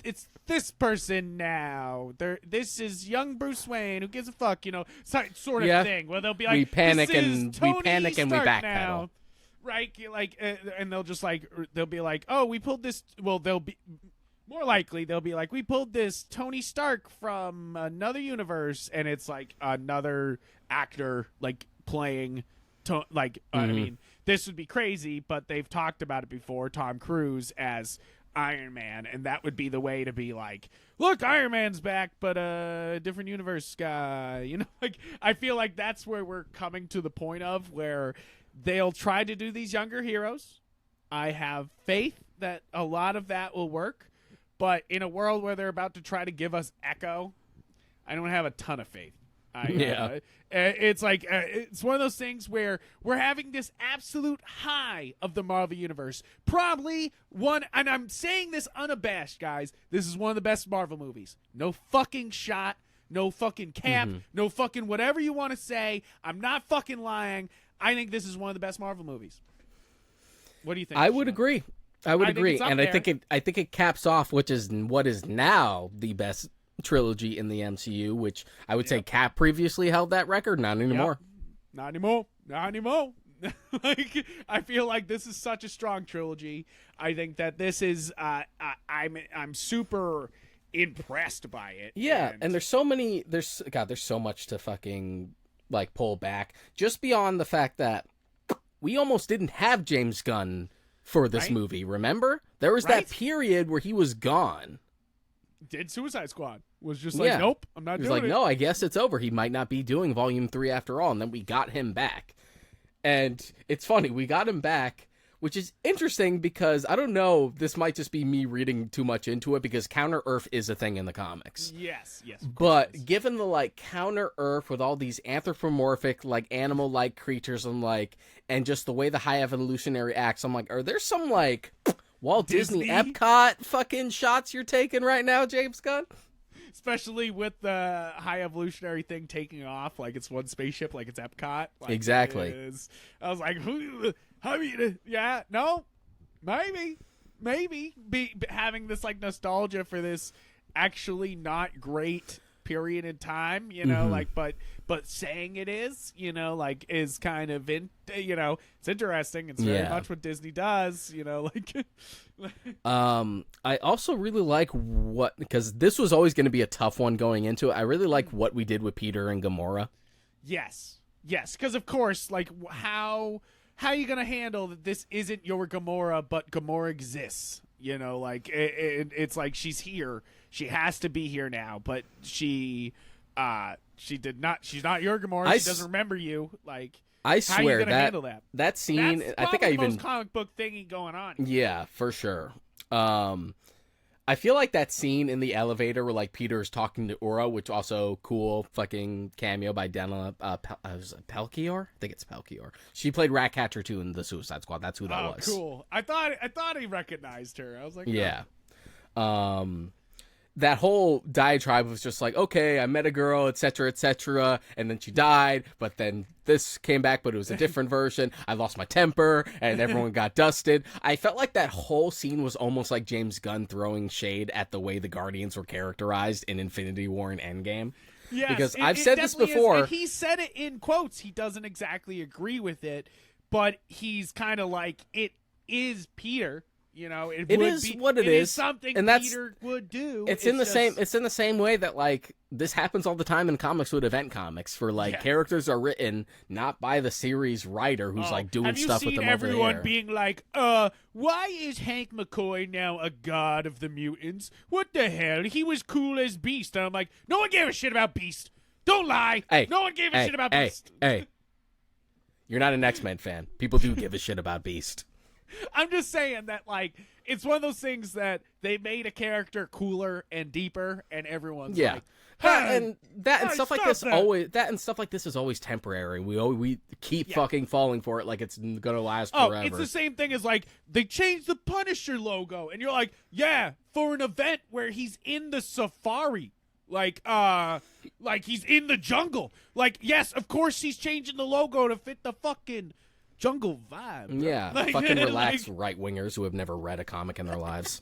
it's this person now. This is young Bruce Wayne. Who gives a fuck? Sort of thing. Where they'll be like, we panic this and is Tony we panic and we Stark backpedal. now. Right? Like, and they'll be like, oh, we pulled this. Well, they'll be. More likely, they'll be like, we pulled this Tony Stark from another universe, and it's like another actor like playing. I mean, this would be crazy, but they've talked about it before. Tom Cruise as Iron Man, and that would be the way to be like, look, Iron Man's back, but a different universe guy. Like I feel like that's where we're coming to the point of where they'll try to do these younger heroes. I have faith that a lot of that will work. But in a world where they're about to try to give us Echo, I don't have a ton of faith. It's like it's one of those things where we're having this absolute high of the Marvel Universe. Probably one, and I'm saying this unabashed, guys, this is one of the best Marvel movies. No fucking shot, no fucking cap, no fucking whatever you want to say. I'm not fucking lying. I think this is one of the best Marvel movies. What do you think? I would agree. I would agree, and there. I think it caps off what is now the best trilogy in the MCU, which I would say Cap previously held that record. Not anymore. Not anymore. Like, I feel like this is such a strong trilogy. I think that this is. I'm super impressed by it. Yeah, and there's so many. There's so much to fucking like pull back. Just beyond the fact that we almost didn't have James Gunn for this movie, remember? There was that period where he was gone. Did Suicide Squad. Was just like, nope, I'm not doing it. He was like, no, I guess it's over. He might not be doing Volume 3 after all. And then we got him back. And it's funny, we got him back, which is interesting because, I don't know, this might just be me reading too much into it because Counter-Earth is a thing in the comics. Yes. But given the, like, Counter-Earth with all these anthropomorphic, like, animal-like creatures and just the way the High Evolutionary acts, I'm like, are there some, like, Walt Disney Epcot fucking shots you're taking right now, James Gunn? especially with the high evolutionary thing taking off, like it's one spaceship, like it's Epcot. Like Exactly. I was like, I mean, yeah, no, maybe having this like nostalgia for this actually not great period in time, you know, like, but saying it is, you know, like is kind of it's interesting. It's very much what Disney does, you know, like. I also really like because this was always going to be a tough one going into it. I really like what we did with Peter and Gamora. Yes, because of course, like how are you gonna handle that? This isn't your Gamora, but Gamora exists. You know, like it's like she's here. She has to be here now, but she did not. She's not your Gamora. She doesn't remember you. Like, I how are you swear gonna handle that? That scene. That's I think I the even most comic book thingy going on. Yeah, for sure. I feel like that scene in the elevator where like Peter's talking to Ura, which also cool fucking cameo by Dana Pelkior. I think it's Pelkior. She played Ratcatcher 2 in the Suicide Squad. That's who that was. Oh, cool. I thought he recognized her. I was like, yeah. That whole diatribe was just like, okay, I met a girl, etc., and then she died, but then this came back, but it was a different version. I lost my temper, and everyone got dusted. I felt like that whole scene was almost like James Gunn throwing shade at the way the Guardians were characterized in Infinity War and Endgame. Yes, because I've said this before. He said it in quotes. He doesn't exactly agree with it, but he's kind of like, it is Peter. You know, it is what it is. Something and Peter would do. It's in the same way that like this happens all the time in comics with event comics, for like characters are written not by the series writer who's like doing stuff with them over there. Everyone being like, why is Hank McCoy now a god of the mutants? What the hell? He was cool as Beast. And I'm like, no one gave a shit about Beast. Don't lie. No one gave a shit about Beast. Hey, you're not an X-Men fan. People do give a shit about Beast. I'm just saying that, like, it's one of those things that they made a character cooler and deeper, and everyone's like, hey, and stuff like this is always temporary. We keep fucking falling for it like it's gonna last forever. It's the same thing as like they changed the Punisher logo, and you're like, yeah, for an event where he's in the safari. Like he's in the jungle. Like, yes, of course he's changing the logo to fit the fucking jungle vibe. Bro. Yeah, like, fucking relax, right-wingers who have never read a comic in their lives.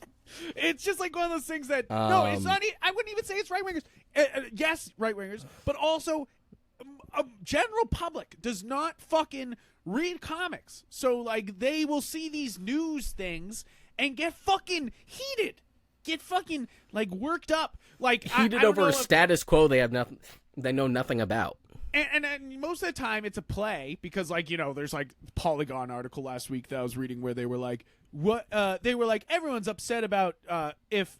It's just like one of those things that no, it's not. I wouldn't even say it's right-wingers. Yes, right-wingers, but also a general public does not fucking read comics. So like they will see these news things and get fucking heated, get fucking like worked up, like heated over a status quo they know nothing about. And most of the time it's a play because, like, you know, there's like Polygon article last week that I was reading where they were like, they were like, everyone's upset about if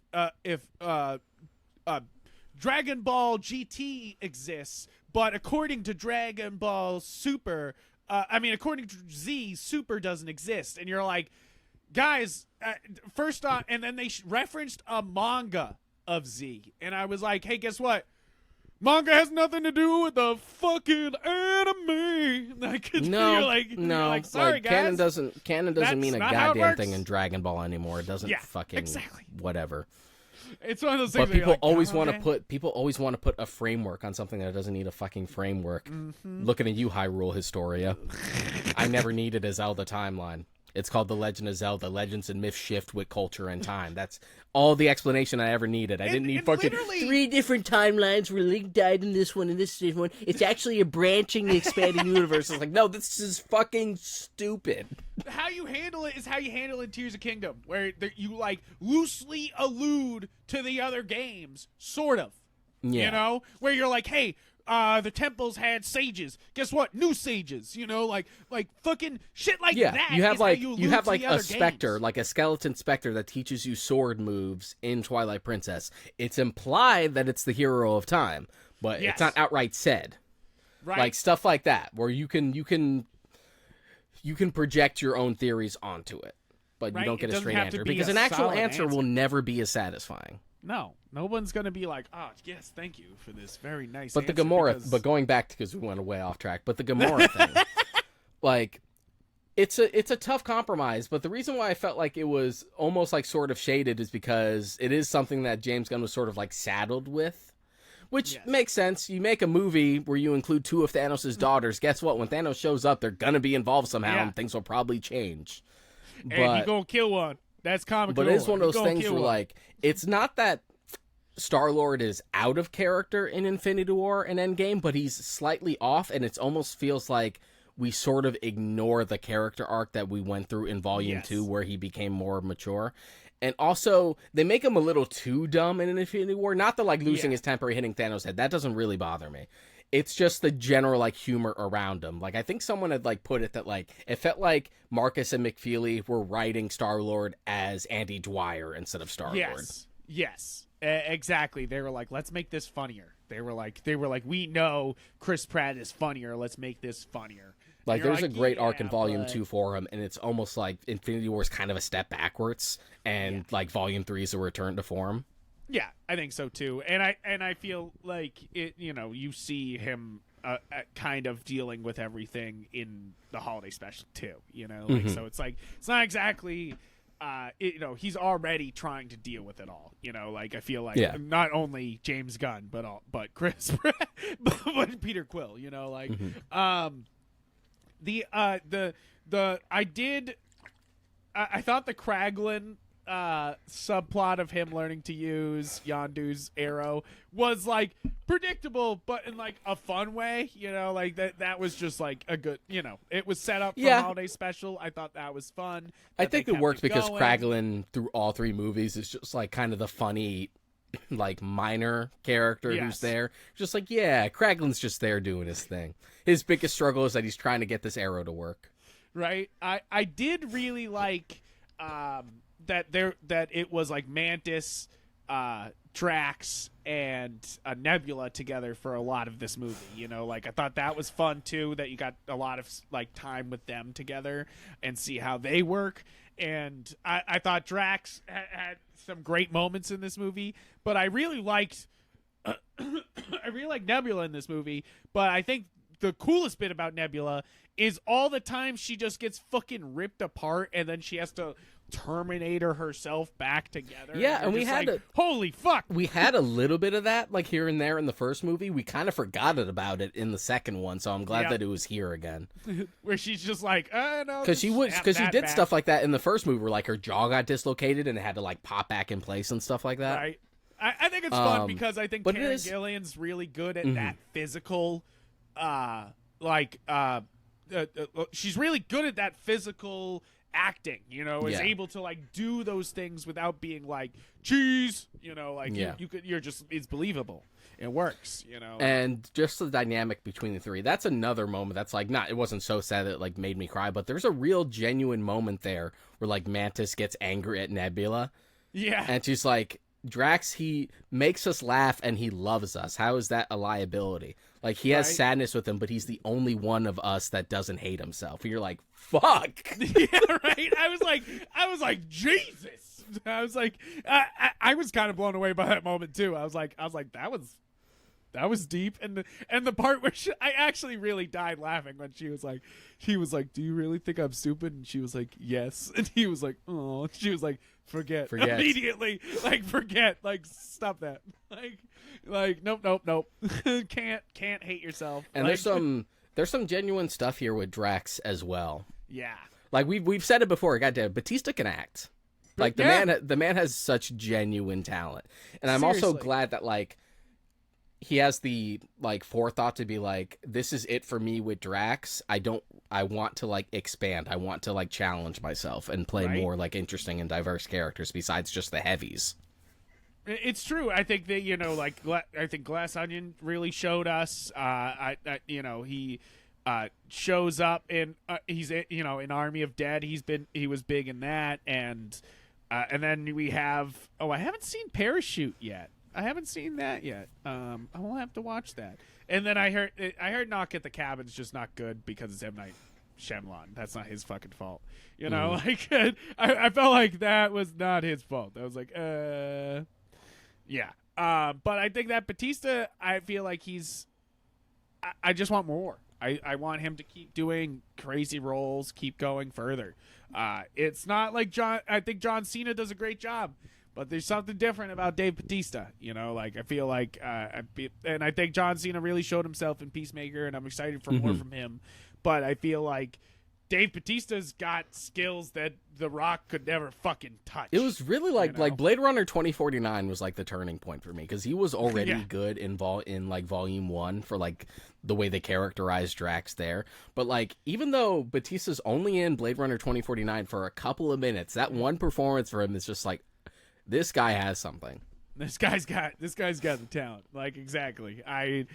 Dragon Ball GT exists, but according to Dragon Ball Super, according to Z, Super doesn't exist, and you're like, guys, first off, and then they referenced a manga of Z, and I was like, hey, guess what? Manga has nothing to do with the fucking anime. Like, no. Sorry, guys. Canon doesn't mean a goddamn thing in Dragon Ball anymore. It doesn't whatever. It's one of those things. But people always want to put a framework on something that doesn't need a fucking framework. Mm-hmm. Looking at you, Hyrule Historia. I never needed a Zelda timeline. It's called The Legend of Zelda. Legends and myths shift with culture and time. That's all the explanation I ever needed. I didn't need fucking 3 different timelines where Link died in this one and this one. It's actually a branching, expanding universe. It's like, no, this is fucking stupid. How you handle it is how you handle it in Tears of Kingdom, where you, like, loosely allude to the other games, sort of. Yeah. You know? Where you're like, hey, the temples had sages. Guess what? New sages. You know, like fucking shit like that. You have like a specter, like a skeleton specter that teaches you sword moves in Twilight Princess. It's implied that it's the hero of time, but it's not outright said. Right. Like stuff like that, where you can project your own theories onto it, but you don't get a straight answer because an actual answer will never be as satisfying. No one's gonna be like, oh yes, thank you for this very nice. But the Gamora, but going back because we went way off track. But the Gamora thing, like It's a tough compromise, but the reason why I felt like it was almost like sort of shaded is because it is something that James Gunn was sort of like saddled with, which Yes. makes sense. You make a movie where you include two of Thanos' daughters. Guess what? When Thanos shows up, they're gonna be involved somehow, Yeah. and things will probably change. And he But gonna kill one. That's comic. but lore. it's one of He those gonna things kill where one. like it's not that Star-Lord is out of character in Infinity War and Endgame, but he's slightly off, and it almost feels like we sort of ignore the character arc that we went through in Volume Yes. 2 where he became more mature. And also, they make him a little too dumb in Infinity War. Not the, like, losing Yeah. his temper, hitting Thanos' head. That doesn't really bother me. It's just the general, like, humor around him. Like, I think someone had, like, put it that, like, it felt like Marcus and McFeely were writing Star-Lord as Andy Dwyer instead of Star-Lord. Yes. Exactly. They were like, let's make this funnier. They were like, we know Chris Pratt is funnier. Let's make this funnier. Like, You're there's a great arc in yeah, Volume but- 2 for him, and it's almost like Infinity War is kind of a step backwards, and, like, Volume 3 is a return to form. Yeah, I think so too. And I feel like it. You know, you see him kind of dealing with everything in the holiday special too. You know, like, so it's like it's not exactly. You know, he's already trying to deal with it all. You know, like I feel like Yeah. not only James Gunn, but Chris, Pratt, but Peter Quill. You know, like I thought the Kraglin subplot of him learning to use Yondu's arrow was like predictable, but in like a fun way. You know, like that was just like a good. You know, it was set up for Yeah. a holiday special. I thought that was fun. I that they think it kept worked because going. Kraglin, through all three movies, is just, like, kind of the funny, like, minor character Yes. who's there. Just like, yeah, Kraglin's just there doing his thing. His biggest struggle is that he's trying to get this arrow to work. Right. I did really like that it was like Mantis, Drax, and Nebula together for a lot of this movie. You know, like I thought that was fun too. That you got a lot of like time with them together and see how they work. And I thought Drax had some great moments in this movie, but I really liked Nebula in this movie. But I think the coolest bit about Nebula is all the time she just gets fucking ripped apart, and then she has to Terminator herself back together. Yeah, and you're we just had like, holy fuck. We had a little bit of that, like, here and there in the first movie. We kind of forgot about it in the second one, so I'm glad Yeah. that it was here again. Where she's just like, no, Because she did back. stuff like that in the first movie, where, like, her jaw got dislocated and it had to, like, pop back in place and stuff like that. Right. I think it's fun because I think but it Karen is- Gillian's really good at that physical, she's really good at that physical acting, you know, is Yeah. able to like do those things without being like cheese, you know, like Yeah. it's believable. It works, you know. And just the dynamic between the three. That's another moment that's like, it wasn't so sad that it like made me cry, but there's a real genuine moment there where like Mantis gets angry at Nebula yeah. and she's like, Drax, he makes us laugh and he loves us. How is that a liability? Like, he has Right. sadness with him, but he's the only one of us that doesn't hate himself. And you're like, fuck. Yeah, right. I was like, Jesus. I was like, I was kind of blown away by that moment too. I was like, that was deep, and the part where I actually really died laughing when he was like, do you really think I'm stupid? And she was like, yes. And he was like, oh. She was like, forget immediately, like forget, like stop that, like nope. can't hate yourself. And like, there's some genuine stuff here with Drax as well. yeah. Like, we've said it before, goddamn, Batista can act. Like, the man has such genuine talent. And I'm also Seriously. glad that, like, he has the, like, forethought to be like, this is it for me with Drax. I want to, like, expand. I want to, like, challenge myself and play Right. more, like, interesting and diverse characters besides just the heavies. It's true. I think that, you know, like, I think Glass Onion really showed us. You know, he shows up in he's, you know, in Army of Dead. He was big in that, and then we have. Oh, I haven't seen Parachute yet. I haven't seen that yet. I will have to watch that. And then I heard Knock at the Cabin's just not good because it's M. Night Shyamalan. That's not his fucking fault. You know, like I felt like that was not his fault. I was like, yeah. But I think that Batista, I feel like I just want more. I want him to keep doing crazy roles, keep going further. It's not like I think John Cena does a great job, but there's something different about Dave Bautista. You know, like I feel like, and I think John Cena really showed himself in Peacemaker, and I'm excited for more from him. But I feel like Dave Bautista's got skills that The Rock could never fucking touch. It was really like Blade Runner 2049 was like the turning point for me, because he was already good in like Volume 1 for like the way they characterized Drax there. But like, even though Bautista's only in Blade Runner 2049 for a couple of minutes, that one performance for him is just like, this guy has something. This guy's got the talent. Like, exactly. I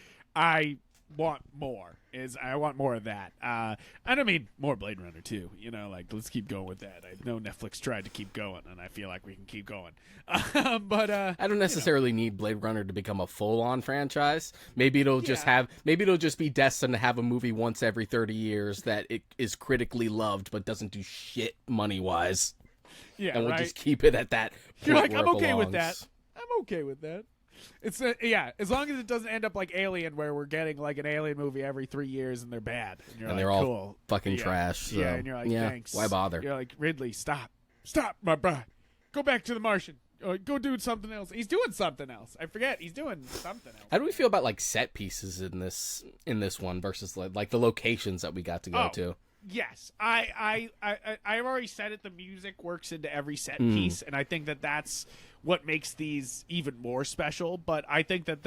want more. I want more of that. I don't mean more Blade Runner 2. You know, like, let's keep going with that. I know Netflix tried to keep going, and I feel like we can keep going. But I don't necessarily need Blade Runner to become a full-on franchise. Maybe it'll just be destined to have a movie once every 30 years that it is critically loved but doesn't do shit money-wise. Yeah, and we'll just keep it at that. You're like, I'm okay with that. I'm okay with that. It's as long as it doesn't end up like Alien, where we're getting like an Alien movie every 3 years and they're bad, and they're like, all cool. fucking trash. So. Yeah, and you're like, thanks. Why bother? You're like, Ridley, stop, my bruh, go back to the Martian. Go do something else. He's doing something else. I forget. He's doing something else. How do we feel about like set pieces in this one versus like the locations that we got to go to? Yes, I've already said it. The music works into every set piece, and I think that's what makes these even more special. But I think that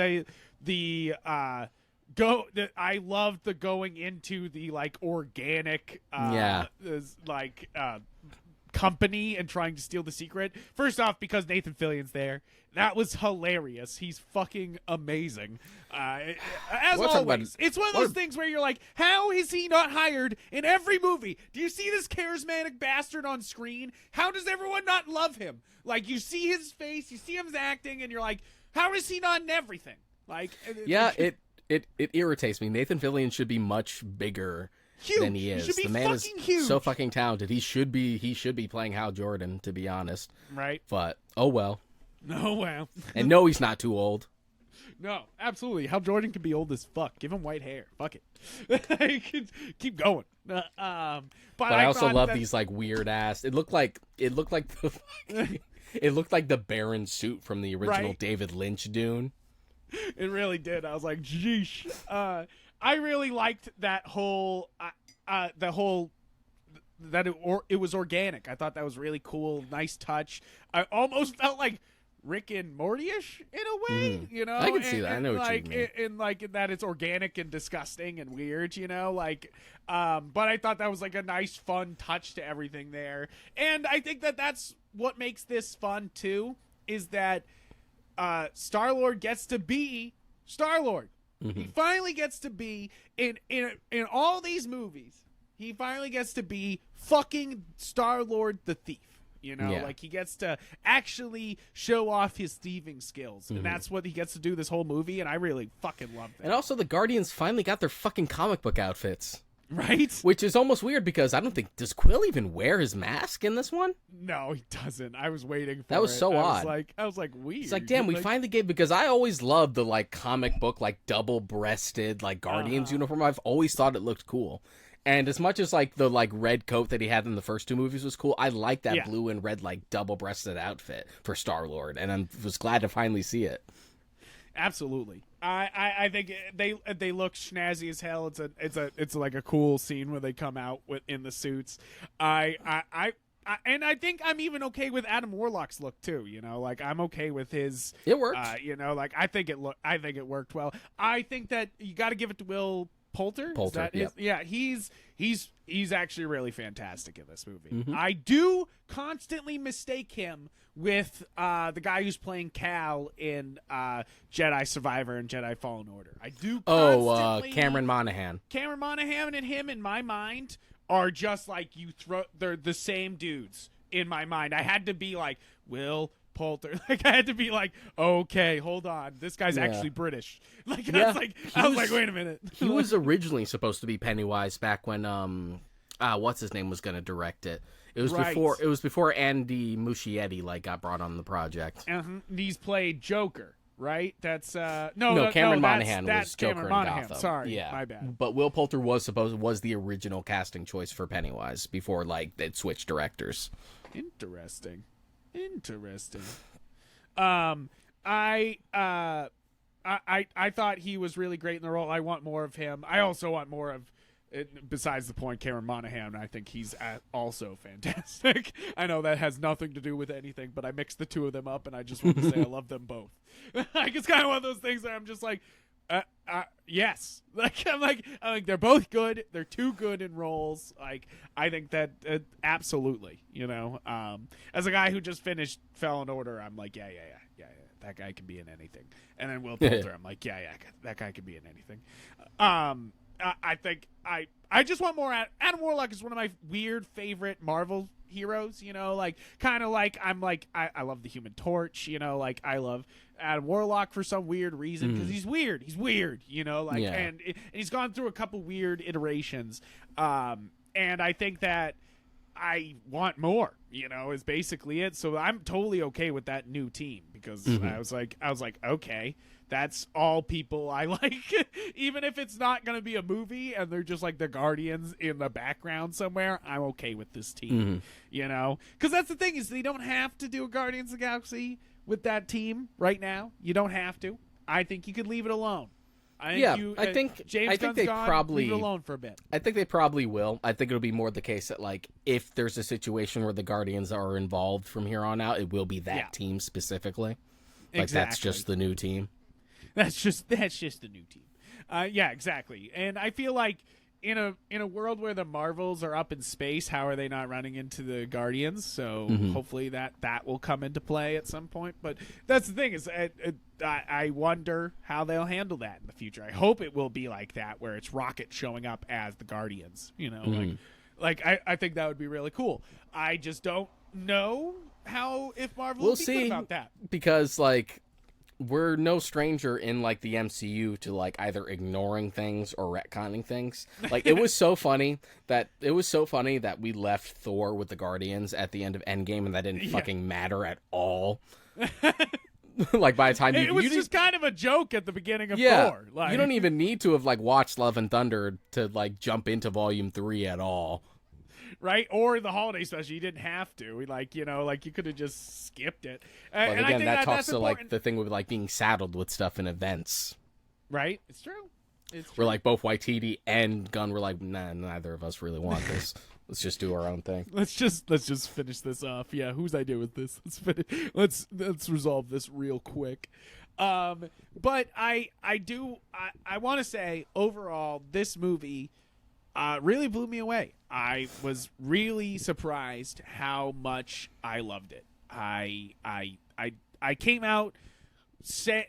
I loved the going into the like organic, company and trying to steal the secret. First off, because Nathan Fillion's there. That was hilarious. He's fucking amazing. As always, it's one of those things where you're like, how is he not hired in every movie? Do you see this charismatic bastard on screen? How does everyone not love him? Like, you see his face, you see him acting, and you're like, how is he not in everything? Like, it irritates me. Nathan Fillion should be much bigger than he is. The man is huge. So fucking talented. He should be playing Hal Jordan, to be honest. Right. But oh well. Oh well. And no, he's not too old. No, absolutely. Hal Jordan can be old as fuck. Give him white hair. Fuck it. Keep going. But I also love these like weird ass. It looked like the it looked like the Baron suit from the original David Lynch Dune. It really did. I was like, geesh. I really liked that whole that it was organic. I thought that was really cool. Nice touch. I almost felt like Rick and Morty-ish in a way, you know. I can see that. I know what you mean. In like that it's organic and disgusting and weird, you know. Like, but I thought that was like a nice, fun touch to everything there. And I think that that's what makes this fun too. Is that Star-Lord gets to be Star-Lord. Mm-hmm. He finally gets to be in all these movies. He finally gets to be fucking Star-Lord the Thief. You know, like he gets to actually show off his thieving skills. And that's what he gets to do this whole movie. And I really fucking love that. And also the Guardians finally got their fucking comic book outfits. Right? Which is almost weird because I don't think, does Quill even wear his mask in this one? No, he doesn't. I was waiting for it. That was so odd. I was like, weird. It's like, damn, we finally gave, because I always loved the like comic book, like double-breasted, like Guardians uniform. I've always thought it looked cool. And as much as like the like red coat that he had in the first two movies was cool, I like that blue and red like double-breasted outfit for Star-Lord, and I was glad to finally see it. Absolutely. I think they look snazzy as hell. It's like a cool scene where they come out in the suits. And I think I'm even okay with Adam Warlock's look too. You know, like I'm okay with his. It worked. You know, like I think it worked well. I think that you got to give it to Will Poulter. He's actually really fantastic in this movie. Mm-hmm. I do constantly mistake him with the guy who's playing Cal in Jedi Survivor and Jedi Fallen Order. I do constantly... Cameron Monaghan. Cameron Monaghan and him, in my mind, are just like they're the same dudes in my mind. I had to be like, Will Poulter. Like, I had to be like, okay, hold on. This guy's actually British. Like, I was like, wait a minute. He was originally supposed to be Pennywise back when, what's his name was going to direct it. It was before Andy Muschietti, like, got brought on the project. He's played Joker right? That's No, no, Cameron no, Monaghan that's was Joker Cameron in Monaghan. Gotham. Sorry, Yeah, my bad. but Will Poulter was the original casting choice for Pennywise before like they'd switched directors. Interesting. Um, I thought he was really great in the role. I want more of him. I also want more of. Besides the point, Cameron Monaghan, I think he's also fantastic. I know that has nothing to do with anything, but I mixed the two of them up, and I just want to say I love them both. Like it's kind of one of those things where I'm just like, yes. Like I'm like they're both good. They're too good in roles. Like I think that absolutely, as a guy who just finished Fallen Order, I'm like, yeah. That guy can be in anything. And then Will Poulter, I'm like, yeah, that guy can be in anything. I think I just want more. Adam Warlock is one of my weird favorite Marvel heroes. Like kind of like I love the Human Torch. Like I love Adam Warlock for some weird reason because he's weird. He's weird. Like and he's gone through a couple weird iterations. And I think that I want more. Is basically it. So I'm totally okay with that new team because I was like okay. That's all people I like, even if it's not going to be a movie and they're just like the Guardians in the background somewhere. I'm okay with this team, because that's the thing is they don't have to do a Guardians of the Galaxy with that team right now. You don't have to. I think you could leave it alone. I think James Gunn's they gone, probably leave it alone for a bit. I think they probably will. I think it'll be more the case that like if there's a situation where the Guardians are involved from here on out, it will be that team specifically. Like that's just the new team. That's just the new team. Yeah, exactly. And I feel like in a world where the Marvels are up in space, how are they not running into the Guardians? So hopefully that will come into play at some point. But that's the thing is I wonder how they'll handle that in the future. I hope it will be like that where it's Rocket showing up as the Guardians. Like I think that would be really cool. I just don't know how if Marvel will be good about that because like. We're no stranger in like the MCU to like either ignoring things or retconning things. Like it was so funny that we left Thor with the Guardians at the end of Endgame and that didn't fucking matter at all. Like by the time it was just kind of a joke at the beginning of Thor. Like you don't even need to have like watched Love and Thunder to like jump into Volume 3 at all. Right, or the holiday special, you didn't have to. You could have just skipped it. But and again, I think that talks to important. like the thing with like being saddled with stuff in events. Right, it's true. We're like both Waititi and Gunn were like, nah, neither of us really want this. Let's just do our own thing. Let's just finish this off. Yeah, whose idea was this? Let's resolve this real quick. But I want to say overall, this movie really blew me away. I was really surprised how much I loved it. I came out saying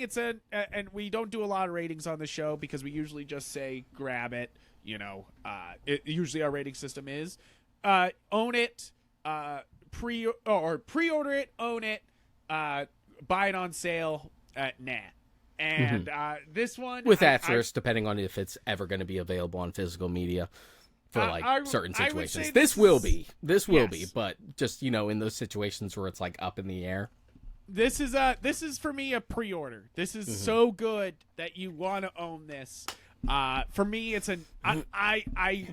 it's and we don't do a lot of ratings on the show because we usually just say grab it. Usually our rating system is own it, pre-order it, own it, buy it on sale, nah. And this one with asterisks depending on if it's ever going to be available on physical media for like certain situations. This will be, but just in those situations where it's like up in the air. This is for me a pre-order. This is so good that you want to own this. For me, it's I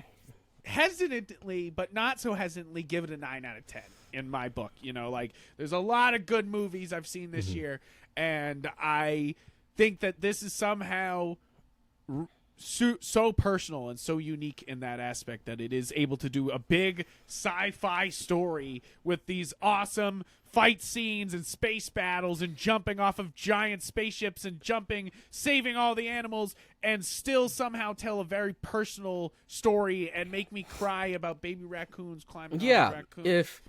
hesitantly, but not so hesitantly, give it a 9 out of 10 in my book. Like there's a lot of good movies I've seen this year, and I think that this is somehow so personal and so unique in that aspect that it is able to do a big sci-fi story with these awesome fight scenes and space battles and jumping off of giant spaceships and saving all the animals, and still somehow tell a very personal story and make me cry about baby raccoons climbing on a raccoon. If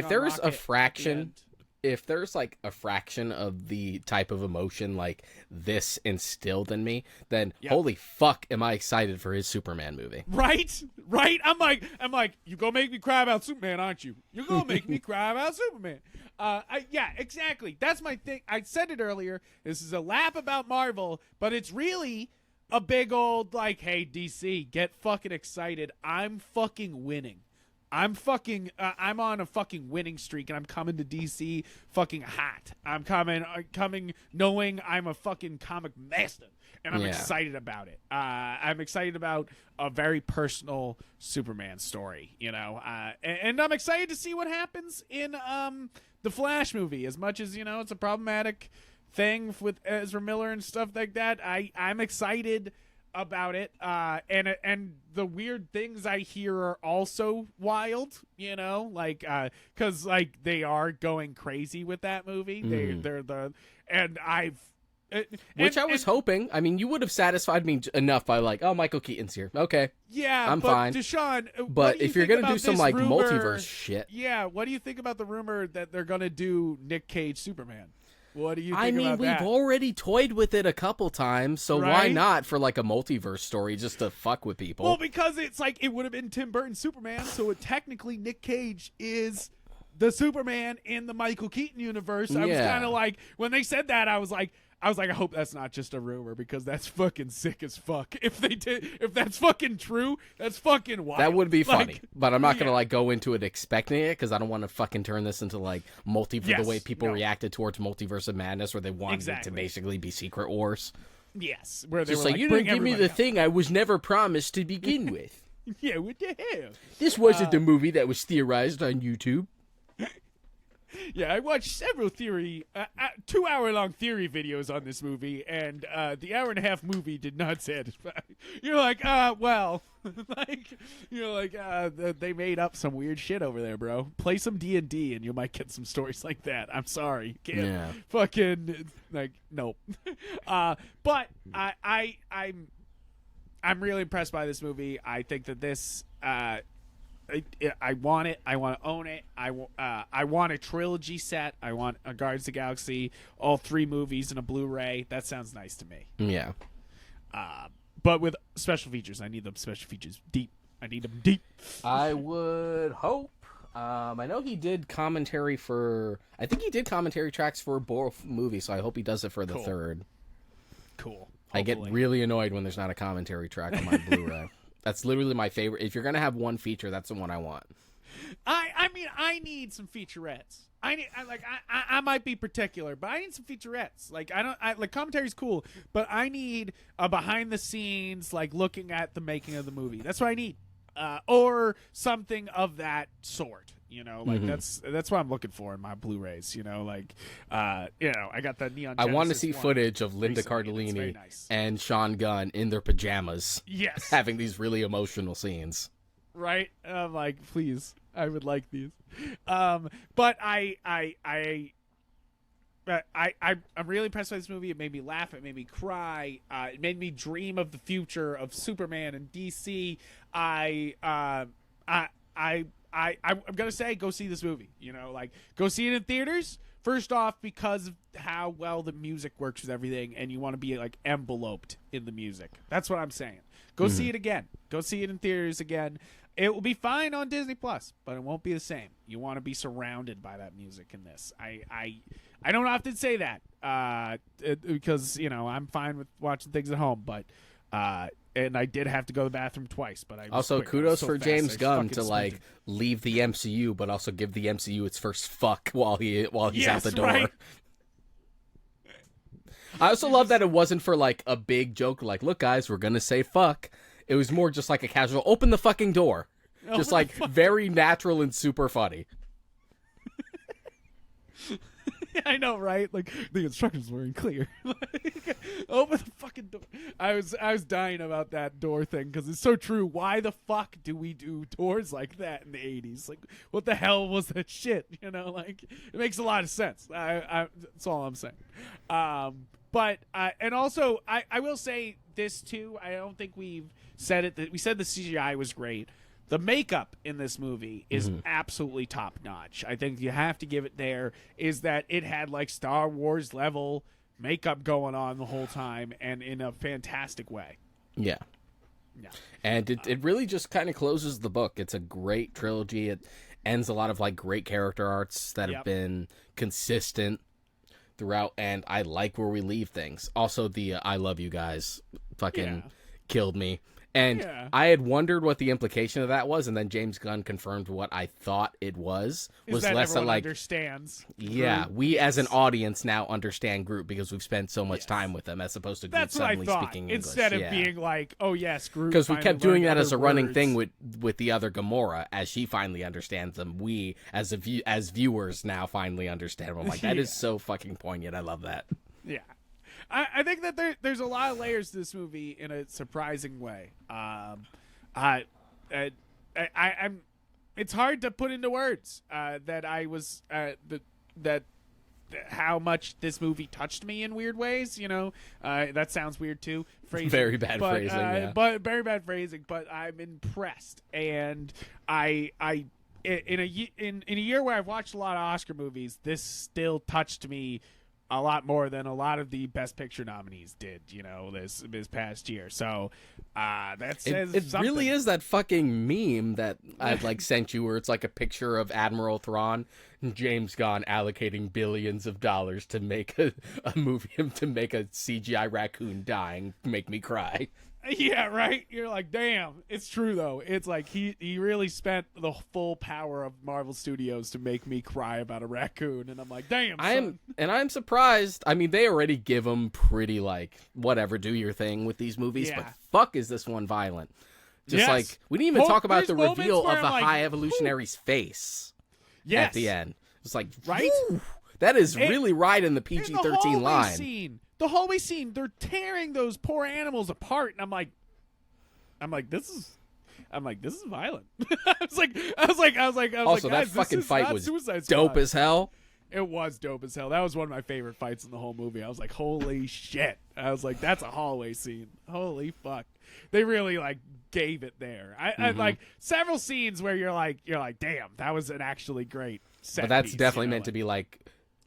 there's a fraction, if there's like a fraction of the type of emotion like this instilled in me, then holy fuck am I excited for his Superman movie. Right? I'm like, you gonna make me cry about Superman, aren't you? You're gonna make me cry about Superman. Yeah, exactly. That's my thing. I said it earlier. This is a lap about Marvel, but it's really a big old like, hey, DC, get fucking excited. I'm fucking winning. I'm on a fucking winning streak, and I'm coming to DC fucking hot. I'm coming knowing I'm a fucking comic master, and I'm excited about it. I'm excited about a very personal Superman story, and I'm excited to see what happens in the Flash movie. As much as it's a problematic thing with Ezra Miller and stuff like that, I'm excited about it, and the weird things I hear are also wild, because they are going crazy with that movie. They're I was hoping. I mean, you would have satisfied me enough by Michael Keaton's here. Okay, yeah, I'm fine. Deshaun, but if you're gonna do some rumor, multiverse shit, yeah, what do you think about the rumor that they're gonna do Nick Cage Superman? What do you think I mean, about that? we've already toyed with it a couple times, so why not for a multiverse story just to fuck with people? Well, because it's it would have been Tim Burton's Superman, so technically Nick Cage is the Superman in the Michael Keaton universe. I was kind of when they said that, I was like, I hope that's not just a rumor, because that's fucking sick as fuck. If that's fucking true, that's fucking wild. That would be funny, but I'm not gonna go into it expecting it, because I don't want to fucking turn this into the way people reacted towards Multiverse of Madness, where they wanted it to basically be Secret Wars. Yes, where they just were you didn't give me the thing I was never promised to begin with. Yeah, what the hell? This wasn't the movie that was theorized on YouTube. Yeah, I watched several 2-hour-long theory videos on this movie, and the hour-and-a-half movie did not satisfy. You're like, they made up some weird shit over there, bro. Play some D&D, and you might get some stories like that. I'm sorry, you can't fucking nope. But I'm really impressed by this movie. I think that this. I want it. I want to own it. I want a trilogy set. I want a Guardians of the Galaxy, all 3 movies in a Blu-ray. That sounds nice to me. Yeah. But with special features, I need them special features deep. I need them deep. I would hope. I know he did commentary I think he did commentary tracks for both movies, so I hope he does it for the third. Cool. Hopefully. I get really annoyed when there's not a commentary track on my Blu-ray. That's literally my favorite. If you're gonna have one feature, that's the one I want. I mean, I need some featurettes. I might be particular, but I need some featurettes. Commentary's cool, but I need a behind the scenes, looking at the making of the movie. That's what I need, or something of that sort. That's what I'm looking for in my Blu-rays. I got the Neon Genesis. I want to see footage of Linda Cardellini and Sean Gunn in their pajamas. Yes, having these really emotional scenes. Right? I'm please, I would like these. But I'm really impressed by this movie. It made me laugh. It made me cry. It made me dream of the future of Superman and DC. I'm gonna say, go see this movie. Go see it in theaters. First off, because of how well the music works with everything, and you want to be enveloped in the music. That's what I'm saying. Go see it again. Go see it in theaters again. It will be fine on Disney Plus, but it won't be the same. You want to be surrounded by that music in this. I don't often say that because I'm fine with watching things at home, but. And I did have to go to the bathroom twice, but I was also quick. kudos so for fast, James I Gunn to sprinted. leave the MCU, but also give the MCU its first fuck while he's out the door. Right. I also love that it wasn't for a big joke, look guys, we're gonna say fuck. It was more just a casual open the fucking door, just very natural and super funny. I know, right? The instructions were unclear. Open the fucking door. I was dying about that door thing because it's so true. Why the fuck do we do doors like that in the 80s? What the hell was that shit? It makes a lot of sense. That's all I'm saying. But and also I will say this too. I don't think we've said it. We said the CGI was great. The makeup in this movie is absolutely top notch. I think you have to give it there. Is that it had Star Wars level makeup going on the whole time, and in a fantastic way. Yeah. And it really just kind of closes the book. It's a great trilogy. It ends a lot of great character arcs that have been consistent throughout, and I like where we leave things. Also, the I love you guys fucking killed me. And Yeah. I had wondered what the implication of that was, and then James Gunn confirmed what I thought it was That less everyone like, understands. yeah, Groot. we as an Yes. audience now understand Groot because we've spent so much Yes. time with him, as opposed to Groot That's what I suddenly thought. speaking English. Instead of Yeah. being like, oh yes, Groot. Because we finally kept doing learned that as a other running words. thing with the other Gamora, as she finally understands them. We as as viewers now finally understand them. I'm like, that is so fucking poignant. I love that. Yeah. I think that there's a lot of layers to this movie in a surprising way. I'm. It's hard to put into words that I was that how much this movie touched me in weird ways. You know, that sounds weird too. Phrasing, Very bad phrasing, yeah. But very bad phrasing. But I'm impressed, and in a year where I've watched a lot of Oscar movies, this still touched me a lot more than a lot of the Best Picture nominees did, you know, this past year. So that says it something. really is that fucking meme that I've like sent you, where it's like a picture of Admiral Thrawn and James Gunn allocating billions of dollars to make a movie, to make a CGI raccoon dying, make me cry. Yeah, right? You're like, damn. It's true, though. It's like he really spent the full power of Marvel Studios to make me cry about a raccoon. And I'm like, damn, son. I'm surprised. I mean, they already give him pretty, like, whatever, do your thing with these movies. Yeah. But fuck is this one violent. Just Yes. like, we didn't even talk about There's the moments reveal where of the I'm like, High Evolutionary's face Yes. at the end. It's like, Right? whew, that is really right in the And PG-13 line. The hallway scene, they're tearing those poor animals apart. And I'm like, this is violent. I was like, Also, that guys, fucking this is fight not was Suicide dope Squad. as hell. It was dope as hell. That was one of my favorite fights in the whole movie. I was like, holy shit. I was like, that's a hallway scene. Holy fuck. They really like gave it there. I like several scenes where you're like, damn, that was an actually great set But that's piece, definitely you know, meant to be like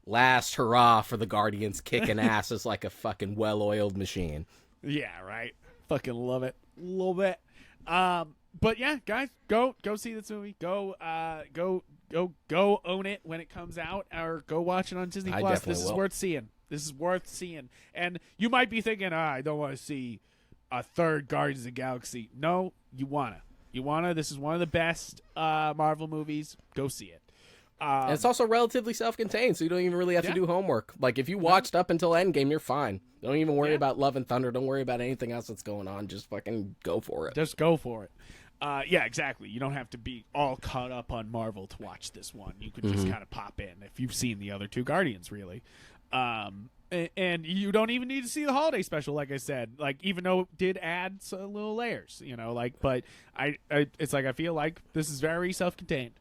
last hurrah for the Guardians kicking ass as like a fucking well-oiled machine. Yeah, right. Fucking love it. Love it. But yeah, guys, go see this movie. Go own it when it comes out, or go watch it on Disney I Plus. definitely This is will. worth seeing. This is worth seeing. And you might be thinking, I don't want to see a third Guardians of the Galaxy. No, you wanna. This is one of the best Marvel movies. Go see it. And it's also relatively self-contained, so you don't even really have to do homework. Like, if you watched up until Endgame, you're fine. Don't even worry about Love and Thunder. Don't worry about anything else that's going on. Just fucking go for it. Just go for it. Yeah, exactly. You don't have to be all caught up on Marvel to watch this one. You could just kind of pop in if you've seen the other two Guardians, really. And you don't even need to see the holiday special, like I said. Like, even though it did add a little layers, you know. Like, but it's like I feel like this is very self-contained.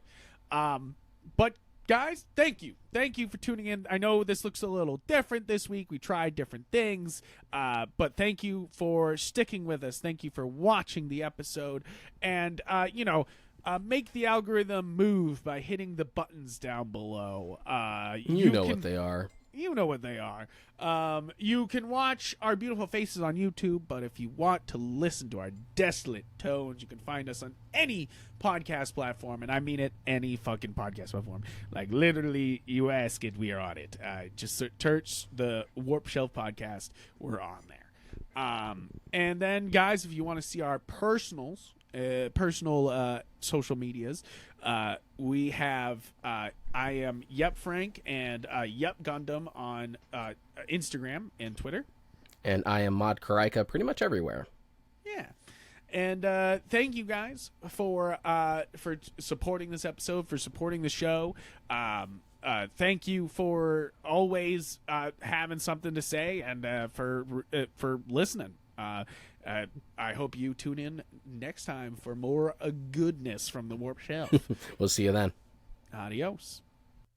But guys, thank you for tuning in. I know this looks a little different this week. We tried different things, but thank you for sticking with us. Thank you for watching the episode, and make the algorithm move by hitting the buttons down below. You know what they are. You know what they are. You can watch our beautiful faces on YouTube, but if you want to listen to our desolate tones, you can find us on any podcast platform, and I mean it, any fucking podcast platform. Like, literally, you ask it, we are on it. Just search the Warp Shelf Podcast. We're on there. And then, guys, if you want to see our personal social medias, we have I am Yep Frank and Yep Gundam on Instagram and Twitter. And I am Mod Karaika pretty much everywhere. Yeah. And thank you guys for supporting this episode, for supporting the show. Thank you for always having something to say, and for listening. I hope you tune in next time for more goodness from the Warp Shelf. We'll see you then. Adios.